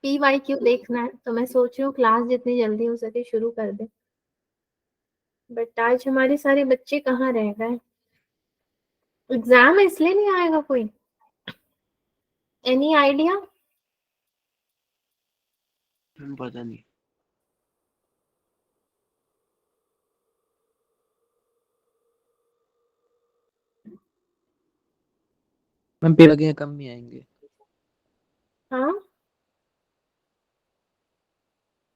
PYQ देखना है, तो मैं सोच रही हूँ क्लास जितनी जल्दी हो सके शुरू कर दे। बट आज हमारे सारे बच्चे कहाँ रह गए? एग्जाम है इसलिए नहीं आएगा कोई? Any idea? पता नहीं। मैम पेपर लगे हैं, कम ही आएंगे। हाँ,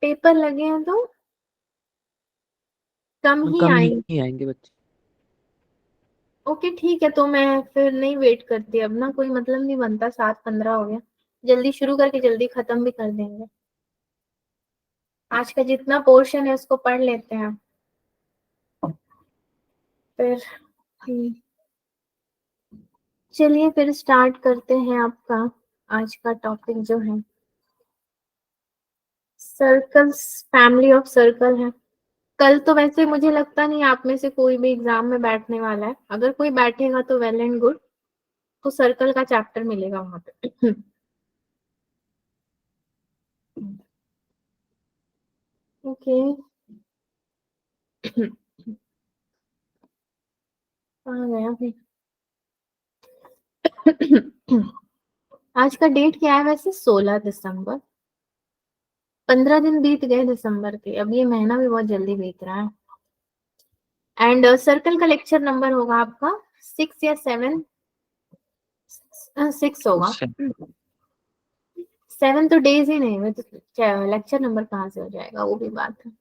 पेपर लगे हैं तो कम ही कम आएंगे। ही आएंगे बच्चे। ओके ठीक है, तो मैं फिर नहीं वेट करती अब ना, कोई मतलब नहीं बनता, 7:15 हो गया। जल्दी शुरू करके जल्दी खत्म भी कर देंगे। आज का जितना पोर्शन है उसको पढ़ लेते हैं फिर। चलिए फिर स्टार्ट करते हैं आपका आज का टॉपिक जो है सर्कल्स, फैमिली ऑफ सर्कल है। कल तो वैसे मुझे लगता नहीं आप में से कोई भी एग्जाम में बैठने वाला है, अगर कोई बैठेगा तो वेल एंड गुड, तो सर्कल का चैप्टर मिलेगा वहां पे। ओके। कहाँ गया फिर? आज का डेट क्या है वैसे? 16 दिसंबर। 15 दिन बीत गए दिसंबर के, अब ये महीना भी बहुत जल्दी बीत रहा है। एंड सर्कल का लेक्चर नंबर होगा आपका 6 या 7? 6 होगा। 7 तो डेज ही नहीं, तो लेक्चर नंबर कहाँ से हो जाएगा, वो भी बात है।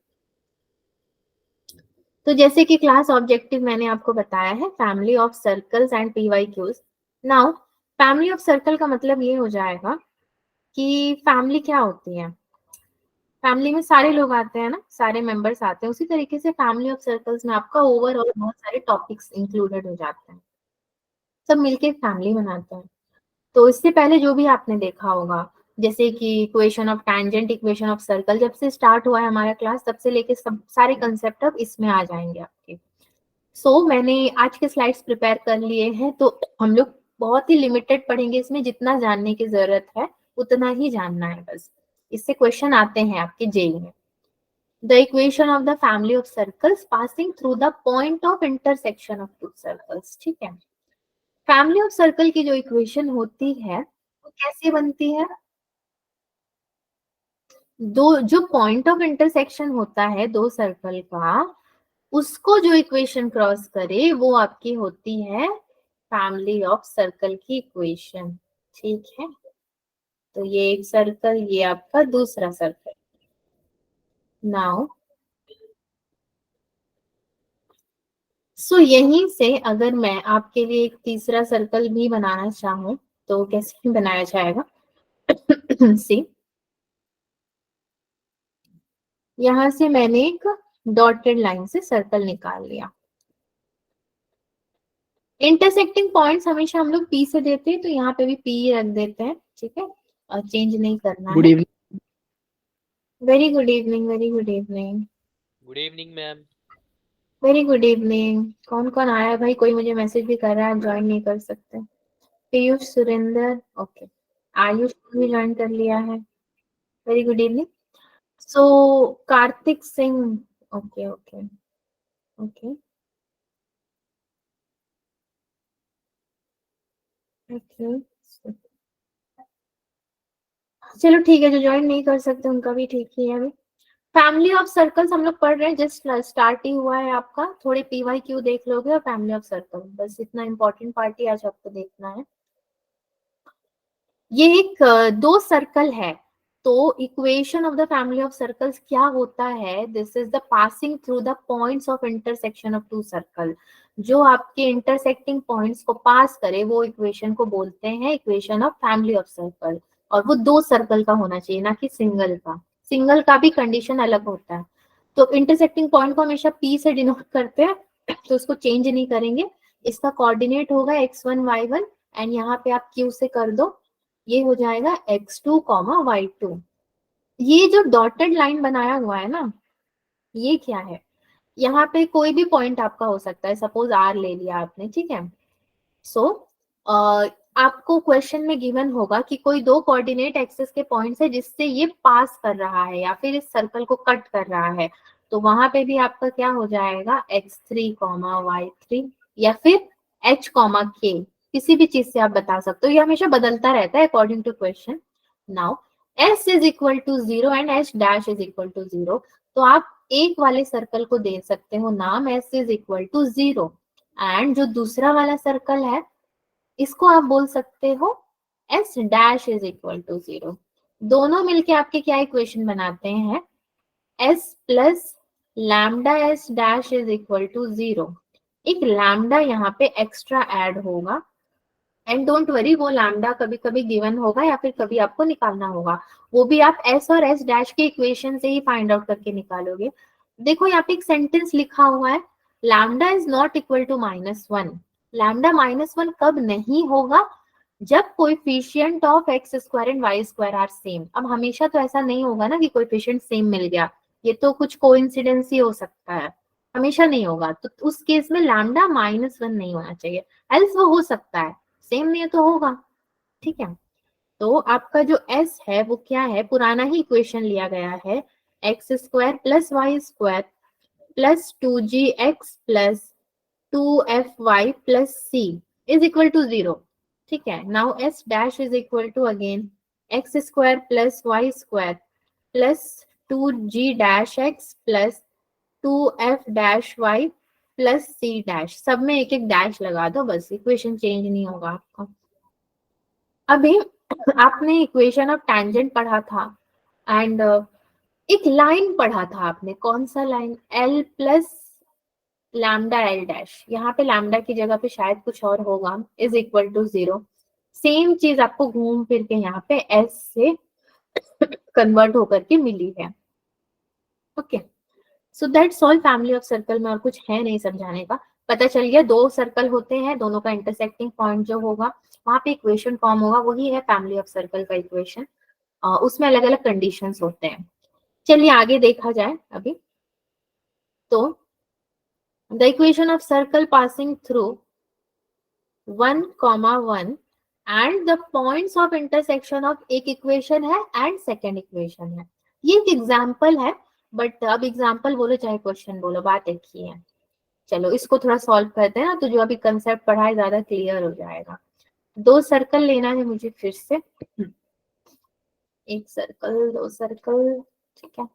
तो जैसे कि क्लास ऑब्जेक्टिव मैंने आपको बताया है, family of circles and PYQs। Now family of circle का मतलब ये हो जाएगा कि फैमिली क्या होती है। फैमिली में सारे लोग आते हैं ना, सारे मेंबर्स आते हैं, उसी तरीके से फैमिली ऑफ सर्कल्स में आपका ओवरऑल बहुत सारे टॉपिक्स इंक्लूडेड हो जाते हैं, सब मिलके फैमिली बनाते हैं। तो इससे पहले जो भी आपने देखा होगा, जैसे कि equation of tangent, equation of circle, जब से स्टार्ट हुआ है हमारा क्लास तब से लेके सब सारे कंसेप्ट अब इसमें आ जाएंगे आपके। मैंने आज के स्लाइड्स प्रिपेयर कर लिए हैं, तो हम लोग बहुत ही लिमिटेड पढ़ेंगे इसमें, जितना जानने की जरूरत है उतना ही जानना है बस। इससे क्वेश्चन आते हैं आपके जेई में। The equation of the family of circles passing through the point of intersection of to circles. ठीक है, फैमिली ऑफ सर्कल की जो इक्वेशन होती है वो कैसे बनती है? दो जो पॉइंट ऑफ इंटरसेक्शन होता है दो सर्कल का, उसको जो इक्वेशन क्रॉस करे वो आपकी होती है फैमिली ऑफ सर्कल की इक्वेशन। ठीक है, तो ये एक सर्कल, ये आपका दूसरा सर्कल। नाउ यहीं से अगर मैं आपके लिए एक तीसरा सर्कल भी बनाना चाहूं तो कैसे बनाया जाएगा? सी, यहां से मैंने एक डॉटेड लाइन से सर्कल निकाल लिया। इंटरसेक्टिंग पॉइंट्स हमेशा हम लोग पी से देते हैं, तो यहाँ पे भी पी रख देते हैं। ठीक है, और चेंज नहीं करना गुड है। Evening. Very good evening, very good evening. Good evening ma'am. Very good evening. कौन कौन आया है भाई? कोई मुझे मैसेज भी कर रहा है, ज्वाइन नहीं कर सकते। पीयूष, सुरेंद्र, ओके। आयुष भी ज्वाइन कर लिया है। Very good evening. Kartik Singh, okay okay okay okay. चलो ठीक है, जो ज्वाइन नहीं कर सकते उनका भी ठीक ही है अभी। फैमिली ऑफ सर्कल्स हम लोग पढ़ रहे हैं, जस्ट स्टार्ट ही हुआ है आपका, थोड़े PYQ देख लोगे और फैमिली ऑफ सर्कल, बस इतना इंपॉर्टेंट पार्ट ही आज आपको देखना है। ये एक दो सर्कल है, तो equation of the family of circles क्या होता है? This is the passing through the points of intersection of two circle. जो आपके इंटरसेक्टिंग पॉइंट्स को पास करे वो इक्वेशन को बोलते हैं equation of family of circle. और वो दो सर्कल का होना चाहिए, ना कि सिंगल का। सिंगल का भी कंडीशन अलग होता है। तो इंटरसेक्टिंग पॉइंट को हमेशा P से डिनोट करते हैं, तो उसको चेंज नहीं करेंगे। इसका कोऑर्डिनेट होगा x1 y1, एंड यहाँ पे आप Q से कर दो, ये हो जाएगा x2, y2। ये जो डॉटेड लाइन बनाया हुआ है ना, ये क्या है? यहाँ पे कोई भी पॉइंट आपका हो सकता है, सपोज R ले लिया आपने, ठीक है। सो आपको क्वेश्चन में गिवन होगा कि कोई दो कोऑर्डिनेट एक्सिस के पॉइंट्स है जिससे ये पास कर रहा है या फिर इस सर्कल को कट कर रहा है, तो वहां पे भी आपका क्या हो जाएगा x3, y3 या फिर h, k, किसी भी चीज से आप बता सकते हो। ये हमेशा बदलता रहता है according to question. Now s is equal to 0 and h dash is equal to 0, तो आप एक वाले सर्कल को दे सकते हो नाम s is equal to 0, and जो दूसरा वाला सर्कल है इसको आप बोल सकते हो s dash is equal to 0। दोनों मिलके आपके क्या इक्वेशन बनाते हैं, s plus lambda s dash is equal to 0। एक लैम्डा यहाँ पे एक्स्ट्रा ऐड होगा, एंड डोंट वरी, वो लैम्डा कभी कभी गिवन होगा या फिर कभी आपको निकालना होगा, वो भी आप s और s डैश के इक्वेशन से ही फाइंड आउट करके निकालोगे। देखो यहाँ पे एक सेंटेंस लिखा हुआ है, lambda is not equal to -1। Lambda -1 कब नहीं होगा, जब coefficient of x square and y square are same. अब हमेशा तो ऐसा नहीं होगा ना कि कोएफिशिएंट सेम मिल गया, ये तो कुछ कोइंसिडेंस ही हो सकता है, हमेशा नहीं होगा। तो उस केस में लैम्डा -1 नहीं होना चाहिए, एल्स वो हो सकता है, सेम नहीं है तो होगा। ठीक है, तो आपका जो s है वो क्या है, पुराना ही इक्वेशन लिया गया है, x square plus y square plus 2gx plus 2fy plus c is equal to 0। ठीक है, now s dash is equal to again x square plus y square plus 2g dash x plus 2f dash y plus c dash, सब में एक एक dash लगा दो बस, equation change नहीं होगा आपका। अभी आपने इक्वेशन ऑफ टैंजेंट पढ़ा था, एंड एक लाइन पढ़ा था आपने, कौन सा line, l plus lambda l dash, यहाँ पे लैम्डा की जगह पे शायद कुछ और होगा, इज इक्वल टू 0। सेम चीज आपको घूम फिर के यहाँ पे s से कन्वर्ट होकर के मिली है। Okay, so that's all family of circle में, और कुछ है नहीं समझाने का। पता चल गया दो सर्कल होते हैं, दोनों का इंटरसेक्टिंग पॉइंट जो होगा वहां पे इक्वेशन फॉर्म होगा, वही है फैमिली ऑफ सर्कल का इक्वेशन। उसमें अलग अलग कंडीशंस होते हैं। चलिए आगे देखा जाए अभी। तो the equation of circle passing through 1, 1 and the points of intersection of, एक इक्वेशन है एंड सेकेंड इक्वेशन है। ये एक एग्जाम्पल है, बट अब एग्जाम्पल बोलो चाहे क्वेश्चन बोलो, बात एक ही है। चलो इसको थोड़ा सॉल्व करते हैं ना, तो जो अभी कंसेप्ट पढ़ा है ज्यादा क्लियर हो जाएगा। दो सर्कल लेना है मुझे फिर से, एक सर्कल, दो सर्कल, ठीक है।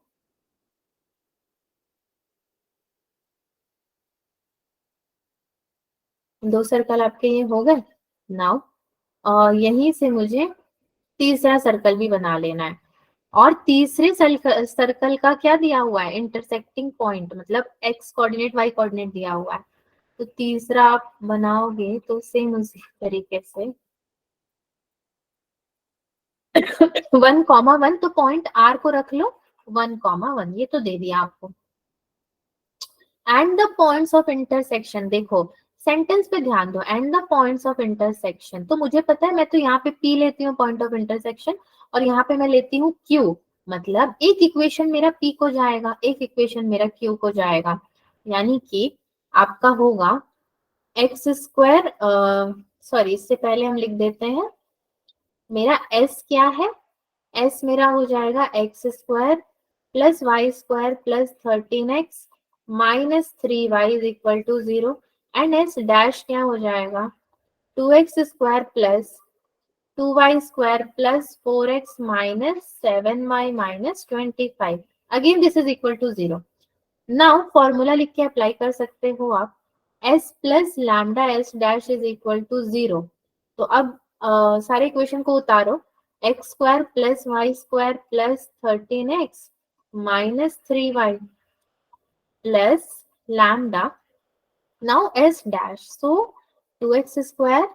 दो सर्कल आपके ये हो गए। नाउ यहीं से मुझे तीसरा सर्कल भी बना लेना है, और तीसरे सर्कल का क्या दिया हुआ है, इंटरसेक्टिंग पॉइंट, मतलब एक्स कोऑर्डिनेट वाई कोऑर्डिनेट दिया हुआ है। तो तीसरा आप बनाओगे तो सेम उसी तरीके से 1, 1, तो पॉइंट आर को रख लो 1, 1, ये तो दे दिया आपको। And the points of intersection, देखो सेंटेंस पे ध्यान दो, and the points of intersection, तो मुझे पता है मैं तो यहाँ पे पी लेती हूँ पॉइंट ऑफ इंटरसेक्शन, और यहाँ पे मैं लेती हूँ क्यू, मतलब एक इक्वेशन मेरा पी को जाएगा, एक इक्वेशन मेरा क्यू को जाएगा। यानी कि आपका होगा एक्स स्क्वायर, सॉरी इससे पहले हम लिख देते हैं, मेरा एस क्या है, एस मेरा हो जाएगा x square plus y square plus 13x minus 3y is equal to 0, and s dash क्या हो जाएगा 2x square plus 2y square plus 4x minus 7y minus 25, again this is equal to 0। Now formula लिख के apply कर सकते हो आप, s plus lambda s dash is equal to 0। तो अब सारे इक्वेशन को उतारो, x square plus y square plus 13x minus 3y plus lambda, now s dash, so 2x square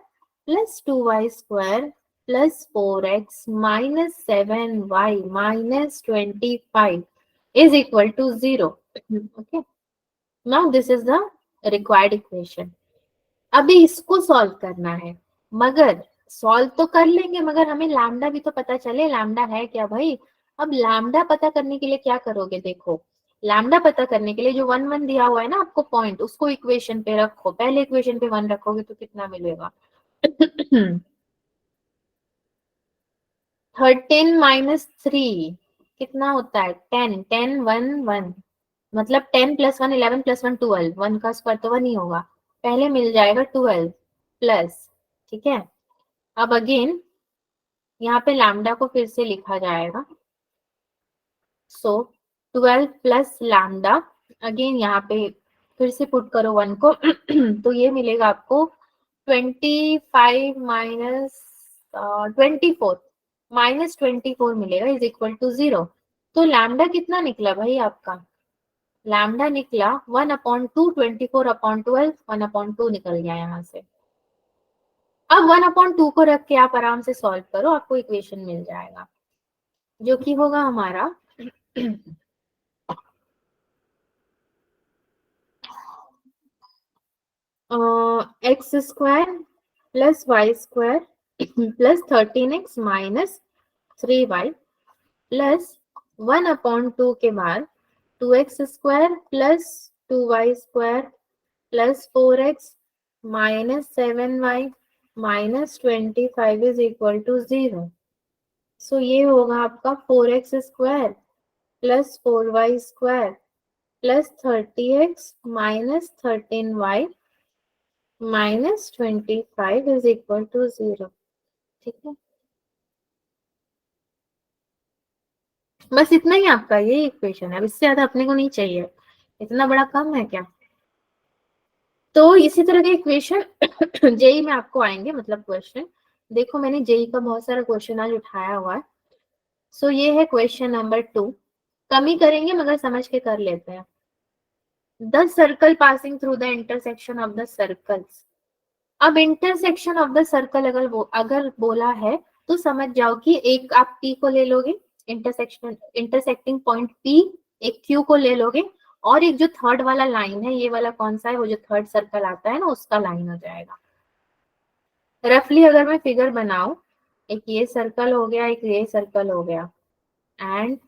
plus 2y square plus 4x minus 7y minus 25 is equal to 0. Okay, now this is the required equation. अभी इसको solve करना है, मगर solve तो कर लेंगे, मगर हमें लैम्डा भी तो पता चले, लैम्डा है क्या भाई। अब लैम्डा पता करने के लिए क्या करोगे, देखो लैम्डा पता करने के लिए जो 1, 1 दिया हुआ है ना आपको पॉइंट, उसको इक्वेशन पे रखो, पहले इक्वेशन पे 1 रखोगे तो कितना मिलेगा 13 माइनस 3 कितना होता है? 10। 10 1 1 मतलब 10 प्लस 1 11 प्लस 1 12। 1 का स्क्वायर तो 1 ही होगा। पहले मिल जाएगा 12 प्लस, ठीक है। अब अगेन यहाँ पे लैम्डा को फिर से लिखा जाएगा। सो 12 प्लस लैम्डा, अगेन यहाँ पे फिर से पुट करो 1 को तो ये मिलेगा आपको 25 माइनस 24 माइनस 24 मिलेगा इज इक्वल टू 0। तो लैम्डा कितना निकला भाई आपका? लैम्डा निकला 1/2, 24/12, 1/2 निकल गया यहाँ से। अब 1/2 को रख के आप आराम से सॉल्व करो, आपको इक्वेशन मिल जाएगा जो कि होगा हमारा x square plus y square plus 13x minus 3y plus 1/2 के बाद 2x square plus 2y square plus 4x minus 7y minus 25 is equal to 0। So ये होगा आपका 4x square plus 4y square plus 30x minus 13y minus 25 is equal to 0। ठीक है, बस इतना ही आपका ये इक्वेशन है। अब इससे ज्यादा अपने को नहीं चाहिए, इतना बड़ा कम है क्या? तो इसी तरह के इक्वेशन जेई में आपको आएंगे, मतलब क्वेश्चन। देखो मैंने जेई का बहुत सारा क्वेश्चन आज उठाया हुआ है। सो ये है क्वेश्चन नंबर 2। कम ही करेंगे मगर समझ के कर लेते हैं। The circle passing through the intersection of the circles. अब इंटरसेक्शन ऑफ द सर्कल अगर बोला है तो समझ जाओ कि एक आप P को ले लोगे, इंटरसेक्टिंग पॉइंट P, एक Q को ले लोगे, और एक जो थर्ड वाला लाइन है, ये वाला कौन सा है? वो जो थर्ड सर्कल आता है ना, उसका लाइन हो जाएगा। रफली अगर मैं फिगर बनाऊं, एक ये सर्कल हो गया, एक ये सर्कल हो गया, एंड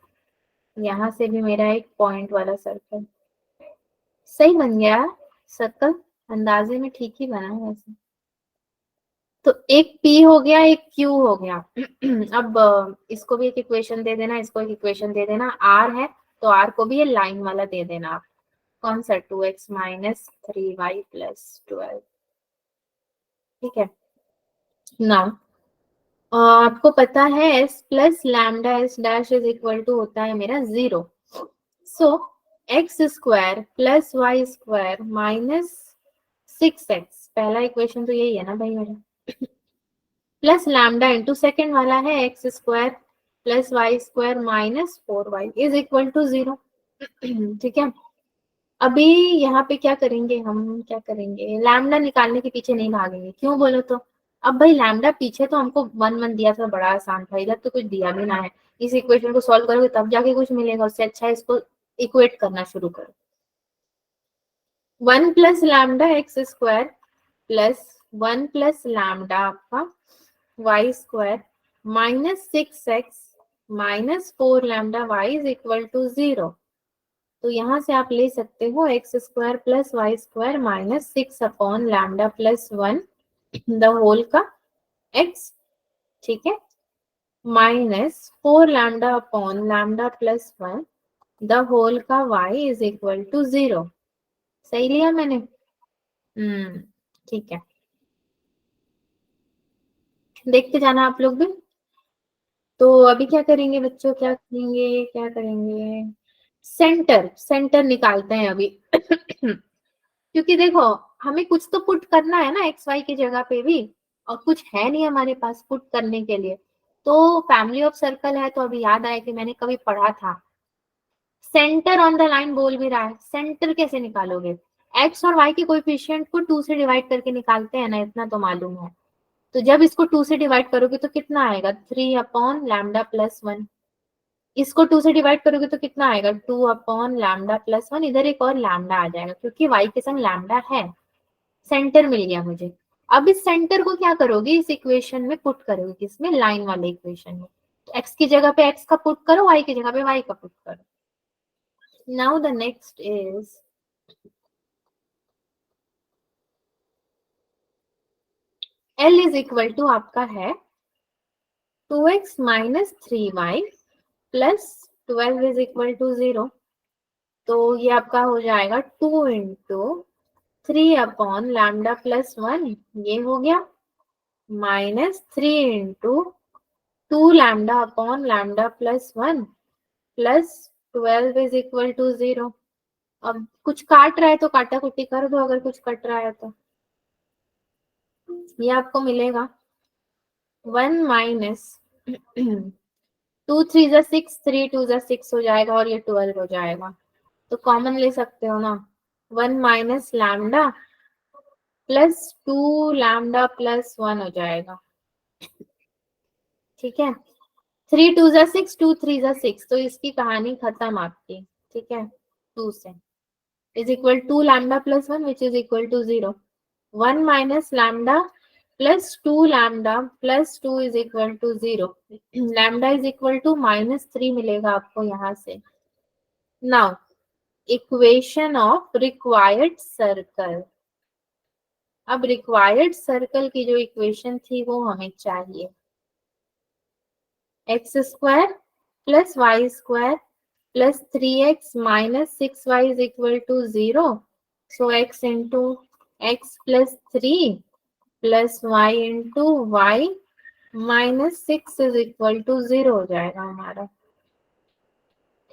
यहाँ से भी मेरा एक पॉइंट वाला सर्कल। सही बन गया सर्कल, अंदाजे में ठीक ही बना वैसे। तो एक P हो गया, एक Q हो गया अब इसको भी एक इक्वेशन दे देना, इसको एक इक्वेशन दे देना। R है तो R को भी ये लाइन वाला दे देना आप। कौन सा? 2x minus 3y plus 12। ठीक है ना? आपको पता है s plus lambda S dash is equal to होता है मेरा 0। So x square plus y square minus 6x, पहला इक्वेशन तो यही है ना भाई मेरा, प्लस लैम्डा इंटू सेकेंड वाला है x square plus y square minus 4y is equal to 0। ठीक है, अभी यहाँ पे क्या करेंगे हम? क्या करेंगे? लैम्डा निकालने के पीछे नहीं भागेंगे, क्यों बोलो तो? अब भाई लैम्डा पीछे तो हमको 1 1 दिया था, बड़ा आसान था। इधर तो कुछ दिया भी ना है। इस इक्वेशन को सॉल्व करोगे तब जाके कुछ मिलेगा, उससे अच्छा है इसको इक्वेट करना शुरू करो। 1 plus lambda x square plus 1 plus lambda आपका y square minus 6x minus 4 lambda y is equal to 0। तो यहाँ से आप ले सकते हो x square plus y square minus 6 lambda plus 1 the whole का x, ठीक है, minus 4 lambda upon lambda plus 1 the whole का y इज इक्वल टू 0। सही लिया मैंने? ठीक है, देखते जाना आप लोग भी। तो अभी क्या करेंगे बच्चों? क्या करेंगे? क्या करेंगे? सेंटर, सेंटर निकालते हैं अभी क्योंकि देखो हमें कुछ तो पुट करना है ना एक्स वाई की जगह पे भी, और कुछ है नहीं हमारे पास पुट करने के लिए। तो फैमिली ऑफ सर्कल है तो अभी याद आया कि मैंने कभी पढ़ा था। सेंटर ऑन द लाइन बोल भी रहा है, सेंटर कैसे निकालोगे? एक्स और वाई के कोएफिशिएंट को 2 से डिवाइड करके निकालते हैं ना, इतना तो मालूम है। तो जब इसको 2 से डिवाइड करोगे तो कितना आएगा? 3/λ+1। इसको 2 से डिवाइड करोगे तो कितना आएगा? 2/λ+1। इधर एक और लैम्डा आ जाएगा क्योंकि वाई के संग लैम्डा है। सेंटर मिल गया मुझे। अब इस सेंटर को क्या करोगे? इस इक्वेशन में पुट करोगे, किसमें? लाइन वाले इक्वेशन में। तो एक्स की जगह पे एक्स का पुट करो, वाई की जगह पे वाई का पुट करो। Now the next is L is equal to आपका है 2x minus 3y plus 12 is equal to 0। तो ये आपका हो जाएगा 2 इंटू 3 अपॉन लैम्डा प्लस 1, ये हो गया, minus 3 into 2 lambda upon lambda plus 1 plus 12 is equal to 0। अब कुछ काट रहा है तो काटा कुटी कर दो, अगर कुछ कट रहा है तो ये आपको मिलेगा 1 माइनस 2 3 जा 6, 3 2 जा 6 हो जाएगा और ये 12 हो जाएगा, तो कॉमन ले सकते हो ना, 1 minus lambda plus 2 lambda plus 1 हो जाएगा। ठीक है, 3 2 जा 6, 2 3 जा 6, तो इसकी कहानी खत्म आपकी। ठीक है, 2 से is equal to lambda plus 1 which is equal to 0। 1 minus lambda plus 2 lambda plus 2 is equal to 0। Lambda is equal to -3 मिलेगा आपको यहाँ से। Now equation of required circle. अब रिक्वायर्ड सर्कल की जो इक्वेशन थी वो हमें चाहिए, x square plus y square plus 3x minus 6y is equal to 0। So x into x plus 3 plus y into y minus 6 is equal to 0 हो जाएगा हमारा।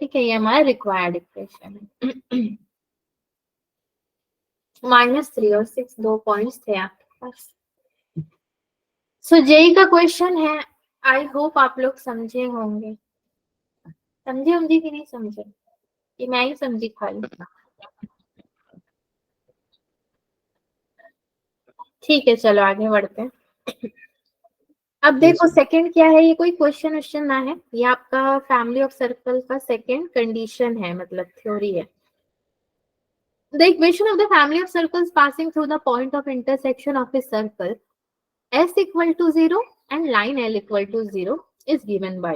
ठीक है, ये हमारा रिक्वायर्ड इक्वेशन है। -3 और 6 दो पॉइंट्स थे आपके पास। सो जेई का क्वेश्चन है, आई होप आप लोग समझे होंगे। समझे कि नहीं समझे, कि मैं ही समझी खाली? ठीक है, चलो आगे बढ़ते हैं। अब देखो सेकंड क्या है, ये कोई क्वेश्चन ना है, ये आपका फैमिली ऑफ सर्कल का सेकंड कंडीशन है, मतलब थ्योरी है। The equation of the family of circles passing through the point of intersection of a circle S equal to 0 and line L equal to 0 is given by।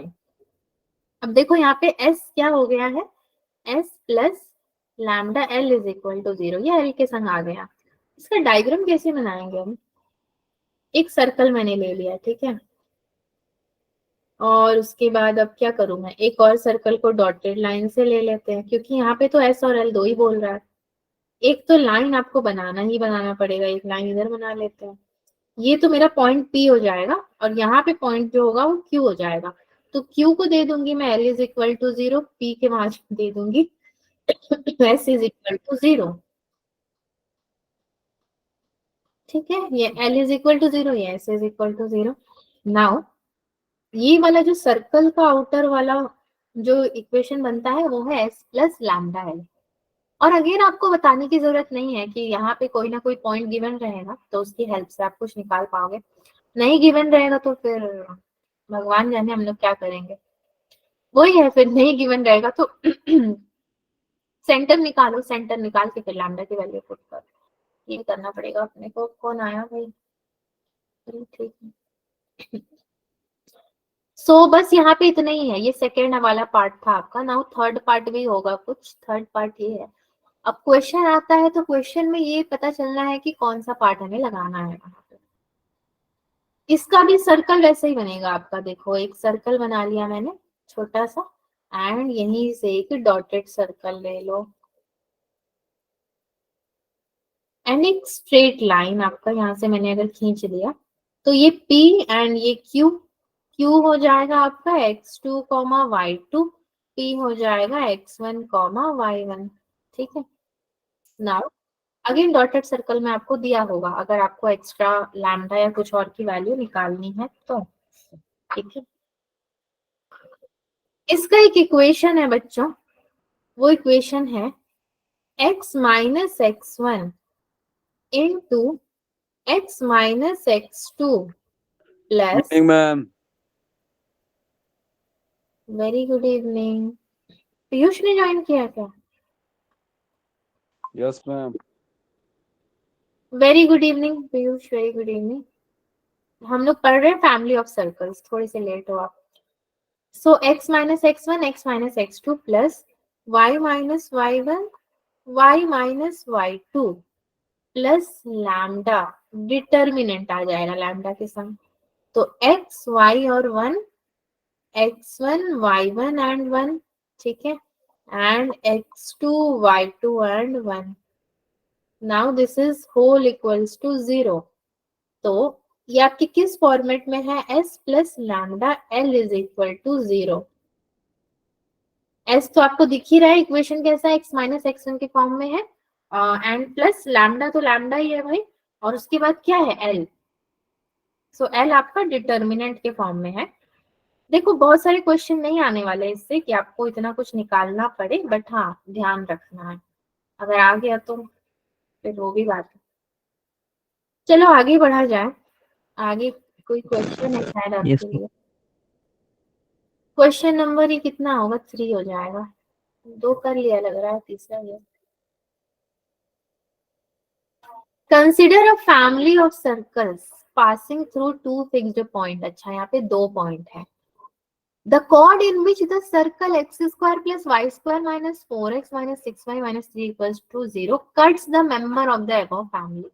अब देखो यहाँ पे S क्या हो गया है, S plus lambda L is equal to 0, ये L के संग आ गया। इसका डायग्राम कैसे बनाएंगे हम? एक सर्कल मैंने ले लिया, ठीक है, और उसके बाद अब क्या करूं मैं, एक और सर्कल को डॉटेड लाइन से ले लेते हैं, क्योंकि यहाँ पे तो S और L दो ही बोल रहा है। एक तो लाइन आपको बनाना ही बनाना पड़ेगा, एक लाइन इधर बना लेते हैं। ये तो मेरा पॉइंट P हो जाएगा और यहाँ पे पॉइंट जो होगा वो Q हो जाएगा। तो Q को दे दूंगी मैं L is equal to 0, P के वहां दे दूंगी S इज इक्वल टू 0। ठीक है, ये L इज इक्वल टू 0, ये S is equal to 0। Now ये वाला जो सर्कल का आउटर वाला जो इक्वेशन बनता है वो है S प्लस लैम्डा L। और अगेन आपको बताने की जरूरत नहीं है कि यहाँ पे कोई ना कोई पॉइंट गिवन रहेगा तो उसकी हेल्प से आप कुछ निकाल पाओगे, नहीं गिवन रहेगा तो फिर भगवान जाने हम लोग क्या करेंगे। वही है, फिर नहीं गिवन रहेगा तो सेंटर निकालो, सेंटर निकाल के फिर लैम्डा की वैल्यू पुट कर, ये करना पड़ेगा अपने को। कौन आया भाई? ठीक है, सो बस यहाँ पे इतना ही है, ये सेकेंड वाला पार्ट था आपका। नाउ थर्ड पार्ट भी होगा कुछ, थर्ड पार्ट ये है। अब क्वेश्चन आता है तो क्वेश्चन में ये पता चलना है कि कौन सा पार्ट हमें लगाना है वहां पे। इसका भी सर्कल वैसे ही बनेगा आपका। देखो एक सर्कल बना लिया मैंने छोटा सा, एंड यहीं से एक डॉटेड सर्कल ले लो एंड एक स्ट्रेट लाइन आपका यहाँ से मैंने अगर खींच लिया तो ये P एंड ये Q हो जाएगा आपका x2, y2, P हो जाएगा x1, y1। ठीक है, नाउ अगेन डॉटेड सर्कल में आपको दिया होगा अगर आपको एक्स्ट्रा लैम्डा या कुछ और की वैल्यू निकालनी है तो। ठीक है, इसका एक इक्वेशन है बच्चों, वो इक्वेशन है x minus x1 into x minus x2 plus. Ma'am very good evening. Piyush ने ज्वाइन किया क्या? Yes ma'am. Very good evening Piyush, very good evening. हम लोग पढ़ रहे हैं फैमिली ऑफ सर्कल्स, थोड़ी से लेट हो आप। So x minus x1, x minus x2 plus y minus y1, y minus y2 plus lambda, determinant आ जाएगा लैम्डा के संग। तो x, y और 1 x1 y1 and 1, ठीक है, and x2 y2 and 1. now this is whole equals to 0. तो ये आपकी किस फॉर्मेट में है? s plus lambda l is equal to 0. s तो आपको दिख ही रहा है इक्वेशन कैसा है, x माइनस एक्स के फॉर्म में है, एंड प्लस लैम्डा तो लैम्डा ही है भाई, और उसके बाद क्या है? l. सो l आपका डिटर्मिनेंट के फॉर्म में है. देखो बहुत सारे क्वेश्चन नहीं आने वाले इससे कि आपको इतना कुछ निकालना पड़े, बट हाँ ध्यान रखना है, अगर आ गया तो फिर वो भी बात है. चलो आगे बढ़ा जाए. आगे कोई क्वेश्चन है शायद यस आपके लिए? क्वेश्चन नंबर ये कितना होगा? 3 हो जाएगा. 2 कर लिया लग रहा है, तीसरा ये. Consider a family of circles passing through 2 fixed point. अच्छा यहाँ पे 2 पॉइंट है. The chord in which the circle x square plus y square minus 4x minus 6y minus 3 equals to 0 cuts the member of the above family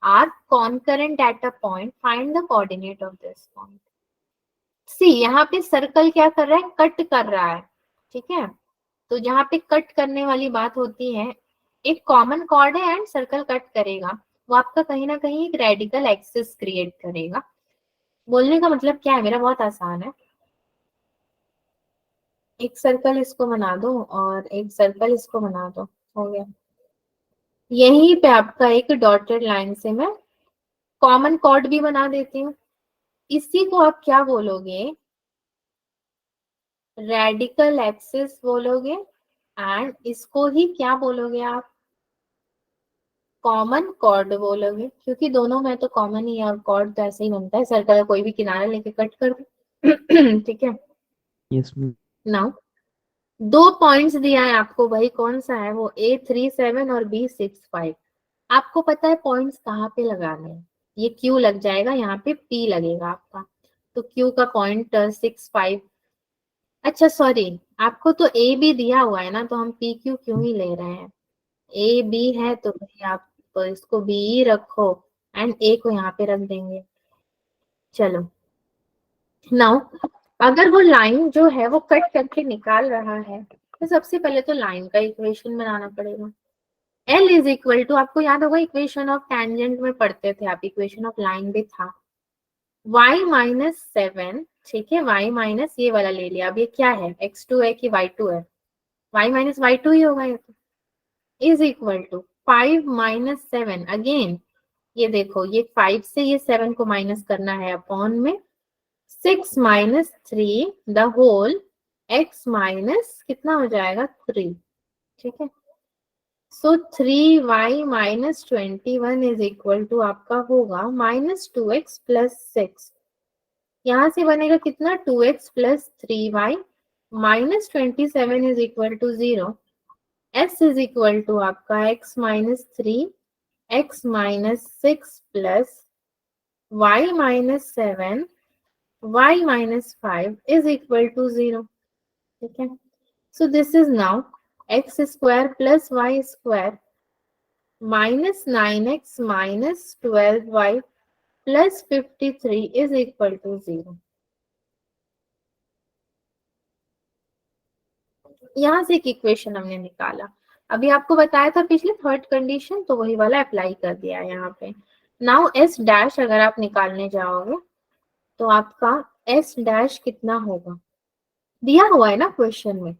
are concurrent at a point. Find the coordinate of this point. See, यहाँ पे circle क्या कर रहा है? Cut कर रहा है, ठीक है. तो जहाँ पे कट करने वाली बात होती है, एक कॉमन कॉर्ड है एंड सर्कल कट करेगा, वो आपका कहीं ना कहीं एक रेडिकल एक्सिस क्रिएट करेगा. बोलने का मतलब क्या है मेरा? बहुत आसान है. एक सर्कल इसको बना दो और एक सर्कल इसको बना दो, हो गया. यहीं पे आपका एक डॉटेड लाइन से मैं कॉमन कॉर्ड भी बना देती हूँ. इसी को आप क्या बोलोगे? रेडिकल एक्सिस बोलोगे. एंड इसको ही क्या बोलोगे आप? कॉमन कॉर्ड बोलोगे, क्योंकि दोनों में तो कॉमन ही है और कॉर्ड तो ऐसे ही बनता है, सर्कल का कोई भी किनारा लेके कट कर दो. ठीक है. Yes ma'am. नाउ 2 पॉइंट्स दिया है आपको भाई, कौन सा है वो? A37 और B65. आपको पता है पॉइंट्स कहाँ पे लगाने हैं. ये Q लग जाएगा, यहाँ पे P लगेगा आपका. तो Q का पॉइंट 65. अच्छा सॉरी, आपको तो A भी दिया हुआ है ना, तो हम PQ क्यों ही ले रहे हैं? A B है तो भाई आप तो इसको B ही रखो एंड A को यहाँ पे रख देंगे. चलो नाउ अगर वो लाइन जो है वो कट करके निकाल रहा है, तो सबसे पहले तो लाइन का इक्वेशन बनाना पड़ेगा. L इज इक्वल टू, आपको याद होगा इक्वेशन ऑफ टेंजेंट में पढ़ते थे आप, इक्वेशन ऑफ लाइन भी था, y माइनस 7. ठीक है, y माइनस ये वाला ले लिया. अब ये क्या है? x2 है कि y2 है? y माइनस y2 ही होगा ये तो. Is equal to 5 minus 7. Again ये देखो, ये 5 से ये 7 को माइनस करना है अपॉन में 6 माइनस 3 द होल x माइनस कितना हो जाएगा? 3. ठीक है. So 3y minus 21 is equal to आपका होगा माइनस 2x प्लस 6. यहाँ से बनेगा कितना? 2x plus 3y minus 27 is equal to 0. s is equal to आपका x minus 3 x minus 6 plus y minus 7 y minus 5 is equal to 0. ठीक है. So this is now x square plus y square minus 9x minus 12y plus 53 is equal to 0. यहाँ से एक equation हमने निकाला. अभी आपको बताया था पिछले थर्ड कंडीशन, तो वही वाला अप्लाई कर दिया है यहाँ पे. नाउ s डैश अगर आप निकालने जाओगे तो आपका s डैश कितना होगा? दिया हुआ है ना क्वेश्चन में,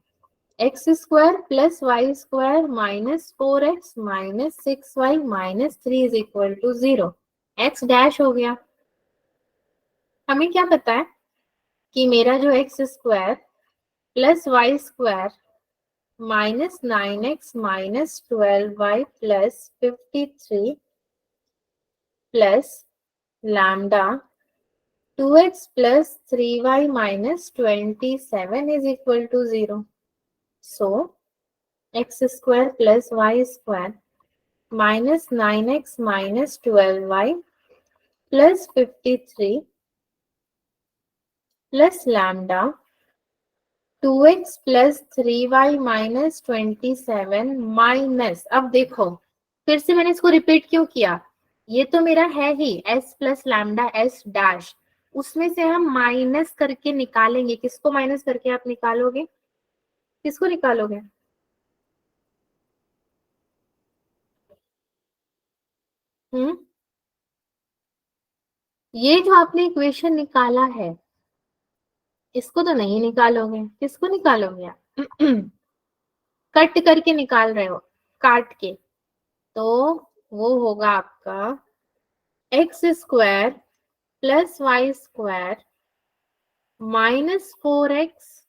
x square plus y square minus 4x minus 6y minus 3 is equal to 0. X dash हो गया. हमें क्या पता है कि मेरा जो x square plus y square minus 9x minus 12y plus 53 plus lambda 2x plus 3y minus 27 is equal to 0. So x square plus y square minus 9x minus 12y plus 53 plus lambda 2x plus 3y minus 27 minus, अब देखो फिर से मैंने इसको repeat क्यों किया? ये तो मेरा है ही s plus lambda s dash, उसमें से हम माइनस करके निकालेंगे। किसको माइनस करके आप निकालोगे? किसको निकालोगे? ये जो आपने इक्वेशन निकाला है, इसको तो नहीं निकालोगे। किसको निकालोगे आप? कट करके निकाल रहे हो, काट के। तो वो होगा आपका x square plus y square -4x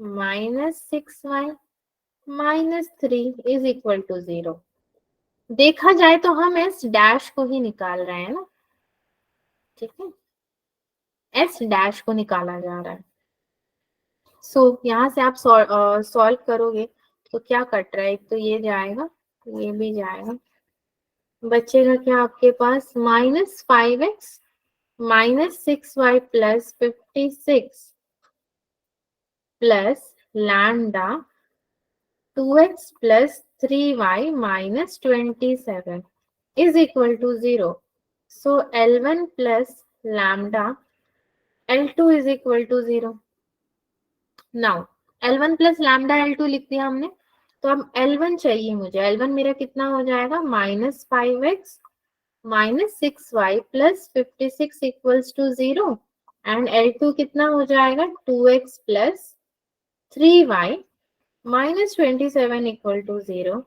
-6y -3 is equal to 0। देखा जाए तो हम एस डैश को ही निकाल रहे हैं ना, ठीक है, एस डैश को निकाला जा रहा है। सो यहाँ से आप सॉल्व करोगे तो क्या कट रहा है? एक तो ये जाएगा, ये भी जाएगा, बचेगा क्या आपके पास? -5x -6y +56 plus lambda 2x +3y -27 is equal to 0. So L1 plus lambda L2 is equal to 0. Now L1 plus lambda L2 लिख दिया हमने, तो अब L1 चाहिए मुझे। L1 मेरा कितना हो जाएगा? -5x -6y +56 equals to 0 and L2 कितना हो जाएगा? 2x +3y -27 equal to 0,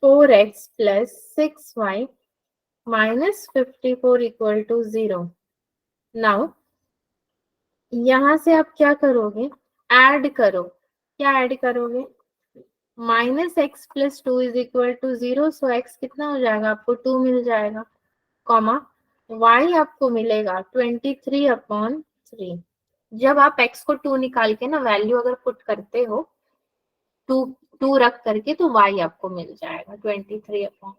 4x +6y -54 equal to 0. Now यहां से आप क्या करोगे? ऐड करो। क्या ऐड करोगे? -x + 2 is equal to 0, so x कितना हो जाएगा? आपको 2 मिल जाएगा, कॉमा y आपको मिलेगा 23/3। जब आप x को 2 निकाल के ना वैल्यू अगर पुट करते हो 2 रख करके, तो y आपको मिल जाएगा 23/3।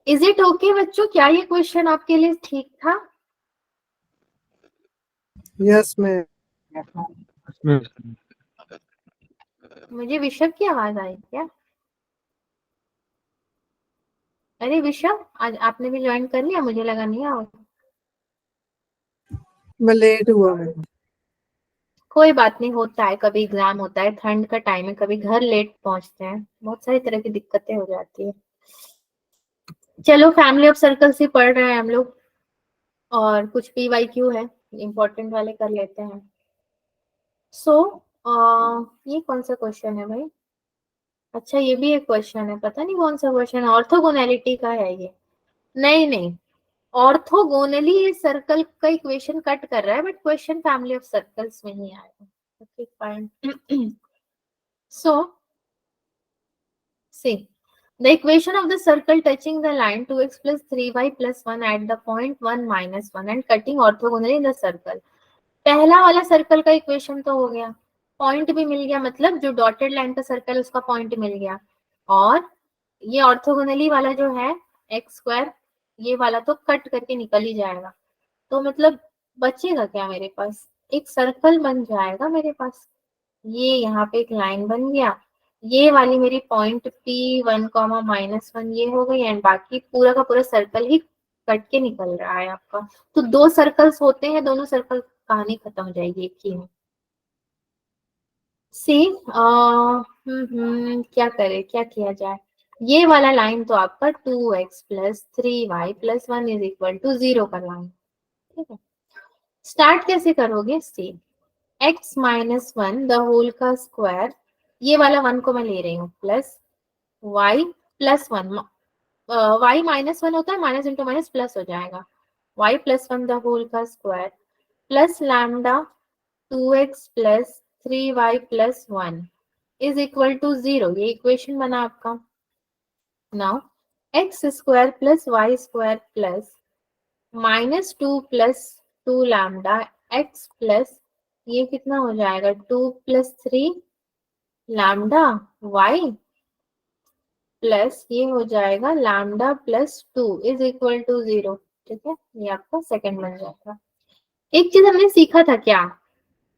इज इट ओके बच्चों? क्या ये क्वेश्चन आपके लिए ठीक था? Yes ma'am. मुझे विशव की आवाज आई क्या? अरे विशव, आज आपने भी ज्वाइन कर लिया, मुझे लगा नहीं आओ। मैं लेट हुआ मैम। कोई बात नहीं, होता है, कभी एग्जाम होता है, ठंड का टाइम है, कभी घर लेट पहुंचते हैं, बहुत सारी तरह की दिक्कतें हो जाती है। चलो फैमिली ऑफ सर्कल्स ही पढ़ रहे हैं हम लोग, और कुछ PYQ है इंपॉर्टेंट वाले कर लेते हैं। सो ये कौन सा क्वेश्चन है भाई? अच्छा ये भी एक क्वेश्चन है, पता नहीं कौन सा क्वेश्चन है, ऑर्थोगोनैलिटी का है ये। नहीं नहीं, ऑर्थोगोनली ये सर्कल का इक्वेशन कट कर रहा है, but question family of circles में ही आएगा। Okay fine. So see the equation of the circle touching the line 2x plus 3y plus 1 at the point 1 minus 1 and cutting orthogonally in the circle। पहला वाला circle का equation तो हो गया, point भी मिल गया, मतलब जो डॉटेड लाइन का सर्कल उसका पॉइंट मिल गया, और ये ऑर्थोगोनली वाला जो है एक्स स्क्वायर, ये वाला तो कट करके निकल ही जाएगा। तो मतलब बचेगा क्या मेरे पास? एक सर्कल बन जाएगा मेरे पास। ये यहाँ पे एक लाइन बन गया, ये वाली मेरी पॉइंट P1, -1 ये हो गई, एंड बाकी पूरा का पूरा सर्कल ही कट के निकल रहा है आपका। तो 2 सर्कल्स होते हैं, दोनों सर्कल कहानी खत्म हो जाएगी एक ही में। सी क्या करे, क्या किया जाए? ये वाला लाइन तो आपका 2x + 3y + 1 is equal to 0 का लाइन, ठीक है। स्टार्ट कैसे करोगे? सी x -1 द होल का स्क्वायर, ये वाला 1 को मैं ले रही हूँ, प्लस y + 1, y -1 होता है, माइनस इंटू माइनस प्लस हो जाएगा, y + 1 द होल का square plus lambda 2x + 3y + 1 is equal to 0। ये इक्वेशन बना आपका। Now x square plus y square plus -2 + 2 lambda x plus ये कितना हो जाएगा? 2 + 3 लैम्डा y प्लस ये हो जाएगा लैम्डा + 2 इज इक्वल टू 0, ठीक है। ये आपका सेकंड बन जाएगा। एक चीज हमने सीखा था क्या?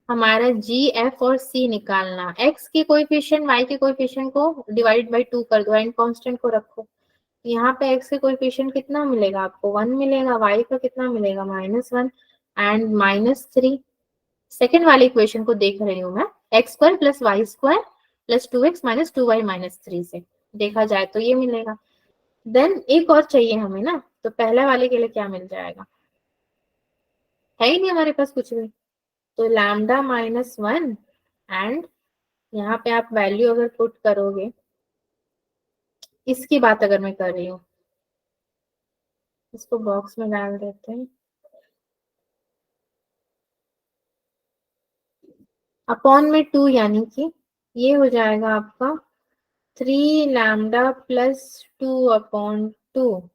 हमारा G, F और C निकालना। x के कोएफिशिएंट y के कोएफिशिएंट को डिवाइड बाय 2 कर दो एंड कांस्टेंट को रखो, यहाँ पे x के कोएफिशिएंट कितना मिलेगा आपको 1 मिलेगा, y का कितना मिलेगा -1 एंड -3। सेकेंड वाले इक्वेशन को देख रही हूँ मैं, x² + y² + 2x - 2y - 3 से देखा जाए तो ये मिलेगा। देन एक और चाहिए हमें ना, तो पहले वाले के लिए क्या मिल जाएगा, है ही नहीं हमारे पास कुछ भी, तो लैम्डा -1 एंड यहाँ पे आप वैल्यू अगर पुट करोगे, इसकी बात अगर मैं कर रही हूँ, इसको बॉक्स में डाल देते हैं, अपॉन में 2 यानी कि ये हो जाएगा आपका 3 लैम्डा + 2/2